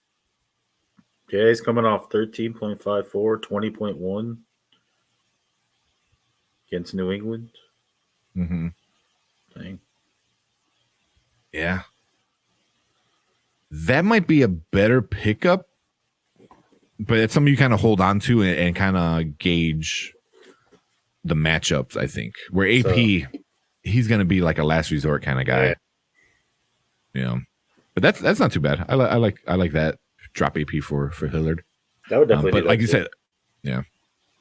Yeah, he's coming off 13.54, 20.1 against New England. Mm-hmm. Dang. Yeah. That might be a better pickup, but it's something you kind of hold on to and kind of gauge the matchups, I think. Where AP, he's going to be like a last resort kind of guy. Yeah. But that's not too bad. I like that. Drop AP for Hillard. That would definitely but like you said, yeah.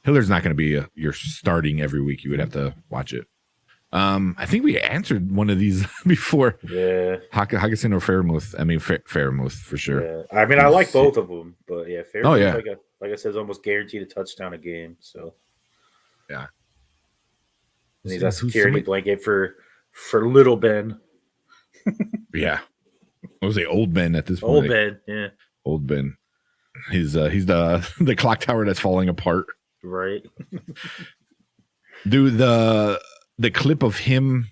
Hillard's not going to be your starting every week. You would have to watch it. I think we answered one of these before. Yeah. Hutchinson or Fairmouth. I mean, Fairmouth for sure. Yeah. I mean, I like both of them, but yeah, Fairmouth, oh, yeah. like I said, is almost guaranteed a touchdown a game. So, yeah. And he's a security blanket for little Ben. Yeah. I was say old Ben at this point. Old Ben, yeah. Old Ben. He's the clock tower that's falling apart. Right. Dude, the clip of him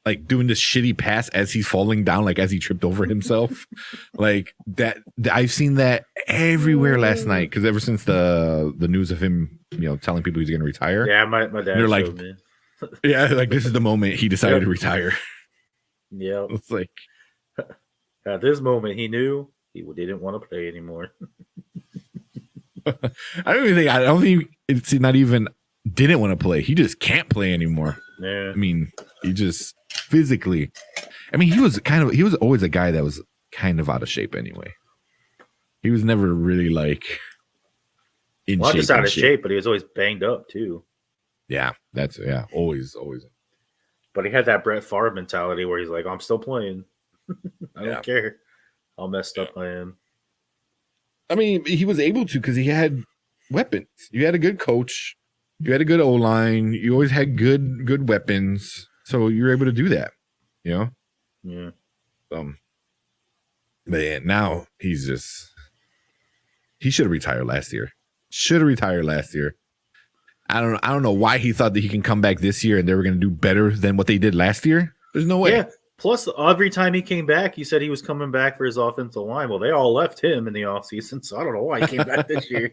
like doing this shitty pass as he's falling down, like as he tripped over himself, like that. I've seen that everywhere last night because ever since the news of him, telling people he's going to retire. Yeah, my dad. They're like, showed me. Yeah, like this is the moment he decided to retire. Yeah, it's like at this moment he knew he didn't want to play anymore. I don't think it's not even didn't want to play. He just can't play anymore. Yeah, I mean, he just physically. I mean, he was always a guy that was kind of out of shape anyway. He was never really like in shape. Not just out of shape, but he was always banged up too. Yeah, always. But he had that Brett Favre mentality where he's like, I'm still playing. I don't care how messed up I am. I mean, he was able to because he had weapons. You had a good coach. You had a good O-line. You always had good weapons. So you were able to do that, Yeah. But yeah, now he should have retired last year. I don't know why he thought that he can come back this year and they were going to do better than what they did last year. There's no way. Yeah. Plus, every time he came back, he said he was coming back for his offensive line. Well, they all left him in the offseason, so I don't know why he came back this year.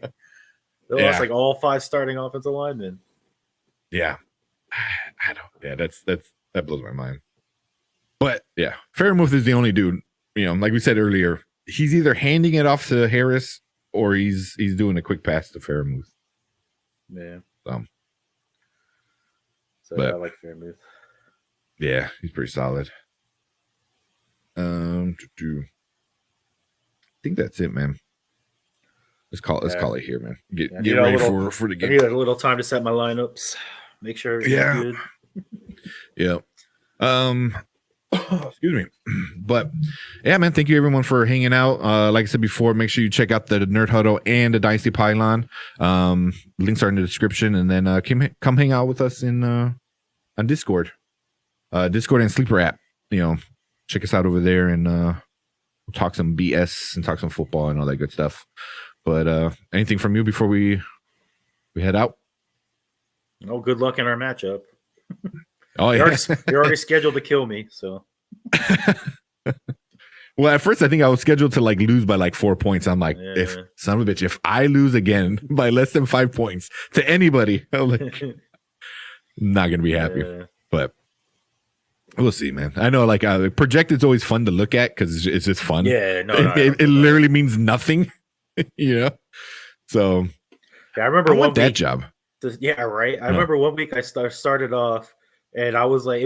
They lost like all 5 starting offensive linemen. Yeah. I don't. Yeah, that blows my mind. But yeah, Fairmouth is the only dude. Like we said earlier, he's either handing it off to Harris or he's doing a quick pass to Fairmouth. Yeah. So but, I like Fairmouth. Yeah, he's pretty solid. I think that's it, man. Let's call it here, man. Get ready for the game. I need a little time to set my lineups. Make sure everything's good. Yeah. Excuse me. But yeah, man, thank you everyone for hanging out. Like I said before, make sure you check out the Nerd Huddle and the Dynasty Pylon. Links are in the description, and then come hang out with us on Discord. Discord and Sleeper app. Check us out over there, and we'll talk some BS and talk some football and all that good stuff. But anything from you before we head out? Oh, good luck in our matchup. Oh yeah, you're already scheduled to kill me. So, well, at first I think I was scheduled to lose by 4 points. I'm like, if son of a bitch, if I lose again by less than 5 points to anybody, I'm not gonna be happy. But we'll see, man. I know, projected's always fun to look at because it's just fun. Yeah, it literally means nothing, So, I remember one that job. Yeah, right. I remember 1 week I started off, and I was I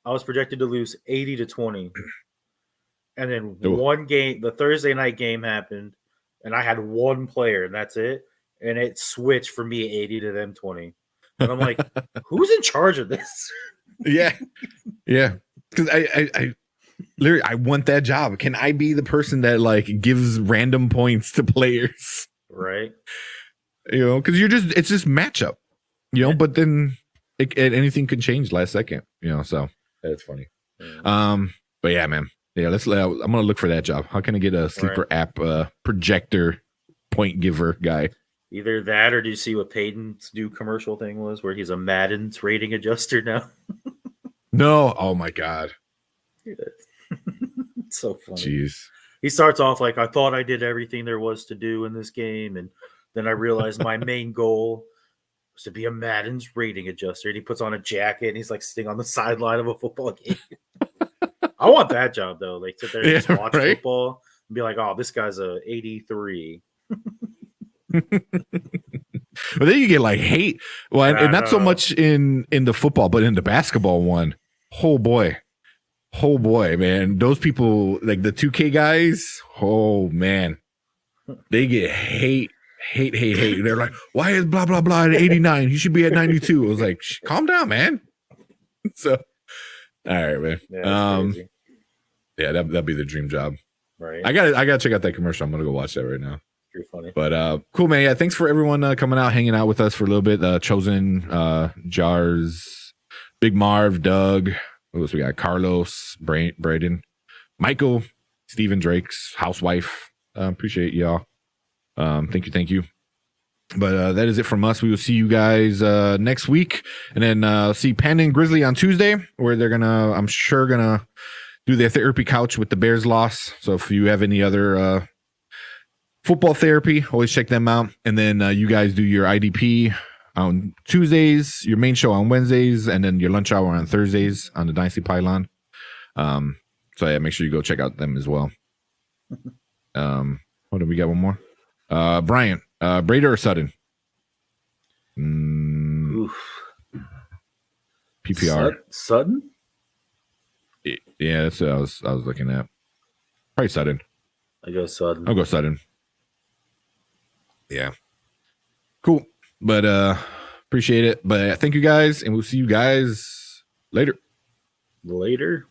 was projected to lose 80-20, and then one game, the Thursday night game happened, and I had one player, and that's it, and it switched for me 80 to them 20, and I'm like, who's in charge of this? Yeah, because I literally I want that job. Can I be the person that gives random points to players? Right. Because it's just matchup, but then anything can change last second, so that's funny. Yeah. But yeah, man. Yeah, I'm going to look for that job. How can I get a Sleeper app projector point giver guy? Either that, or do you see what Peyton's new commercial thing was where he's a Madden's rating adjuster now? No. Oh my God. It's so funny. Jeez. He starts off I thought I did everything there was to do in this game, and then I realized my main goal was to be a Madden's rating adjuster. And he puts on a jacket and he's sitting on the sideline of a football game. I want that job though. Sit there and just watch football and be like, oh, this guy's a 83. Well, then you get hate. Well, and not so much in the football, but in the basketball one. Oh boy, man. Those people, the 2K guys, oh man, they get hate. They're like, why is blah blah blah at 89? He should be at 92. I was like, calm down, man. So, all right, man. Yeah, that'd be the dream job. Right. I gotta check out that commercial. I'm gonna go watch that right now. You're funny. But cool, man. Yeah, thanks for everyone coming out, hanging out with us for a little bit. Chosen, Jars, Big Marv, Doug. What else we got? Carlos, Braden, Michael, Stephen Drake's housewife. Appreciate y'all. Thank you. But that is it from us. We will see you guys next week, and then see Panda and Grizzly on Tuesday, where they're I'm sure gonna do their therapy couch with the Bears loss. So if you have any other football therapy, always check them out. And then you guys do your IDP on Tuesdays, your main show on Wednesdays, and then your lunch hour on Thursdays on the Dynasty Pylon. So yeah, make sure you go check out them as well. Hold on, we got one more. Brian, Brady or Sutton? PPR. Sutton? Yeah, that's what I was looking at. Probably Sutton. I go Sutton. I'll go Sutton. Yeah. Cool. But appreciate it. But thank you guys, and we'll see you guys later. Later.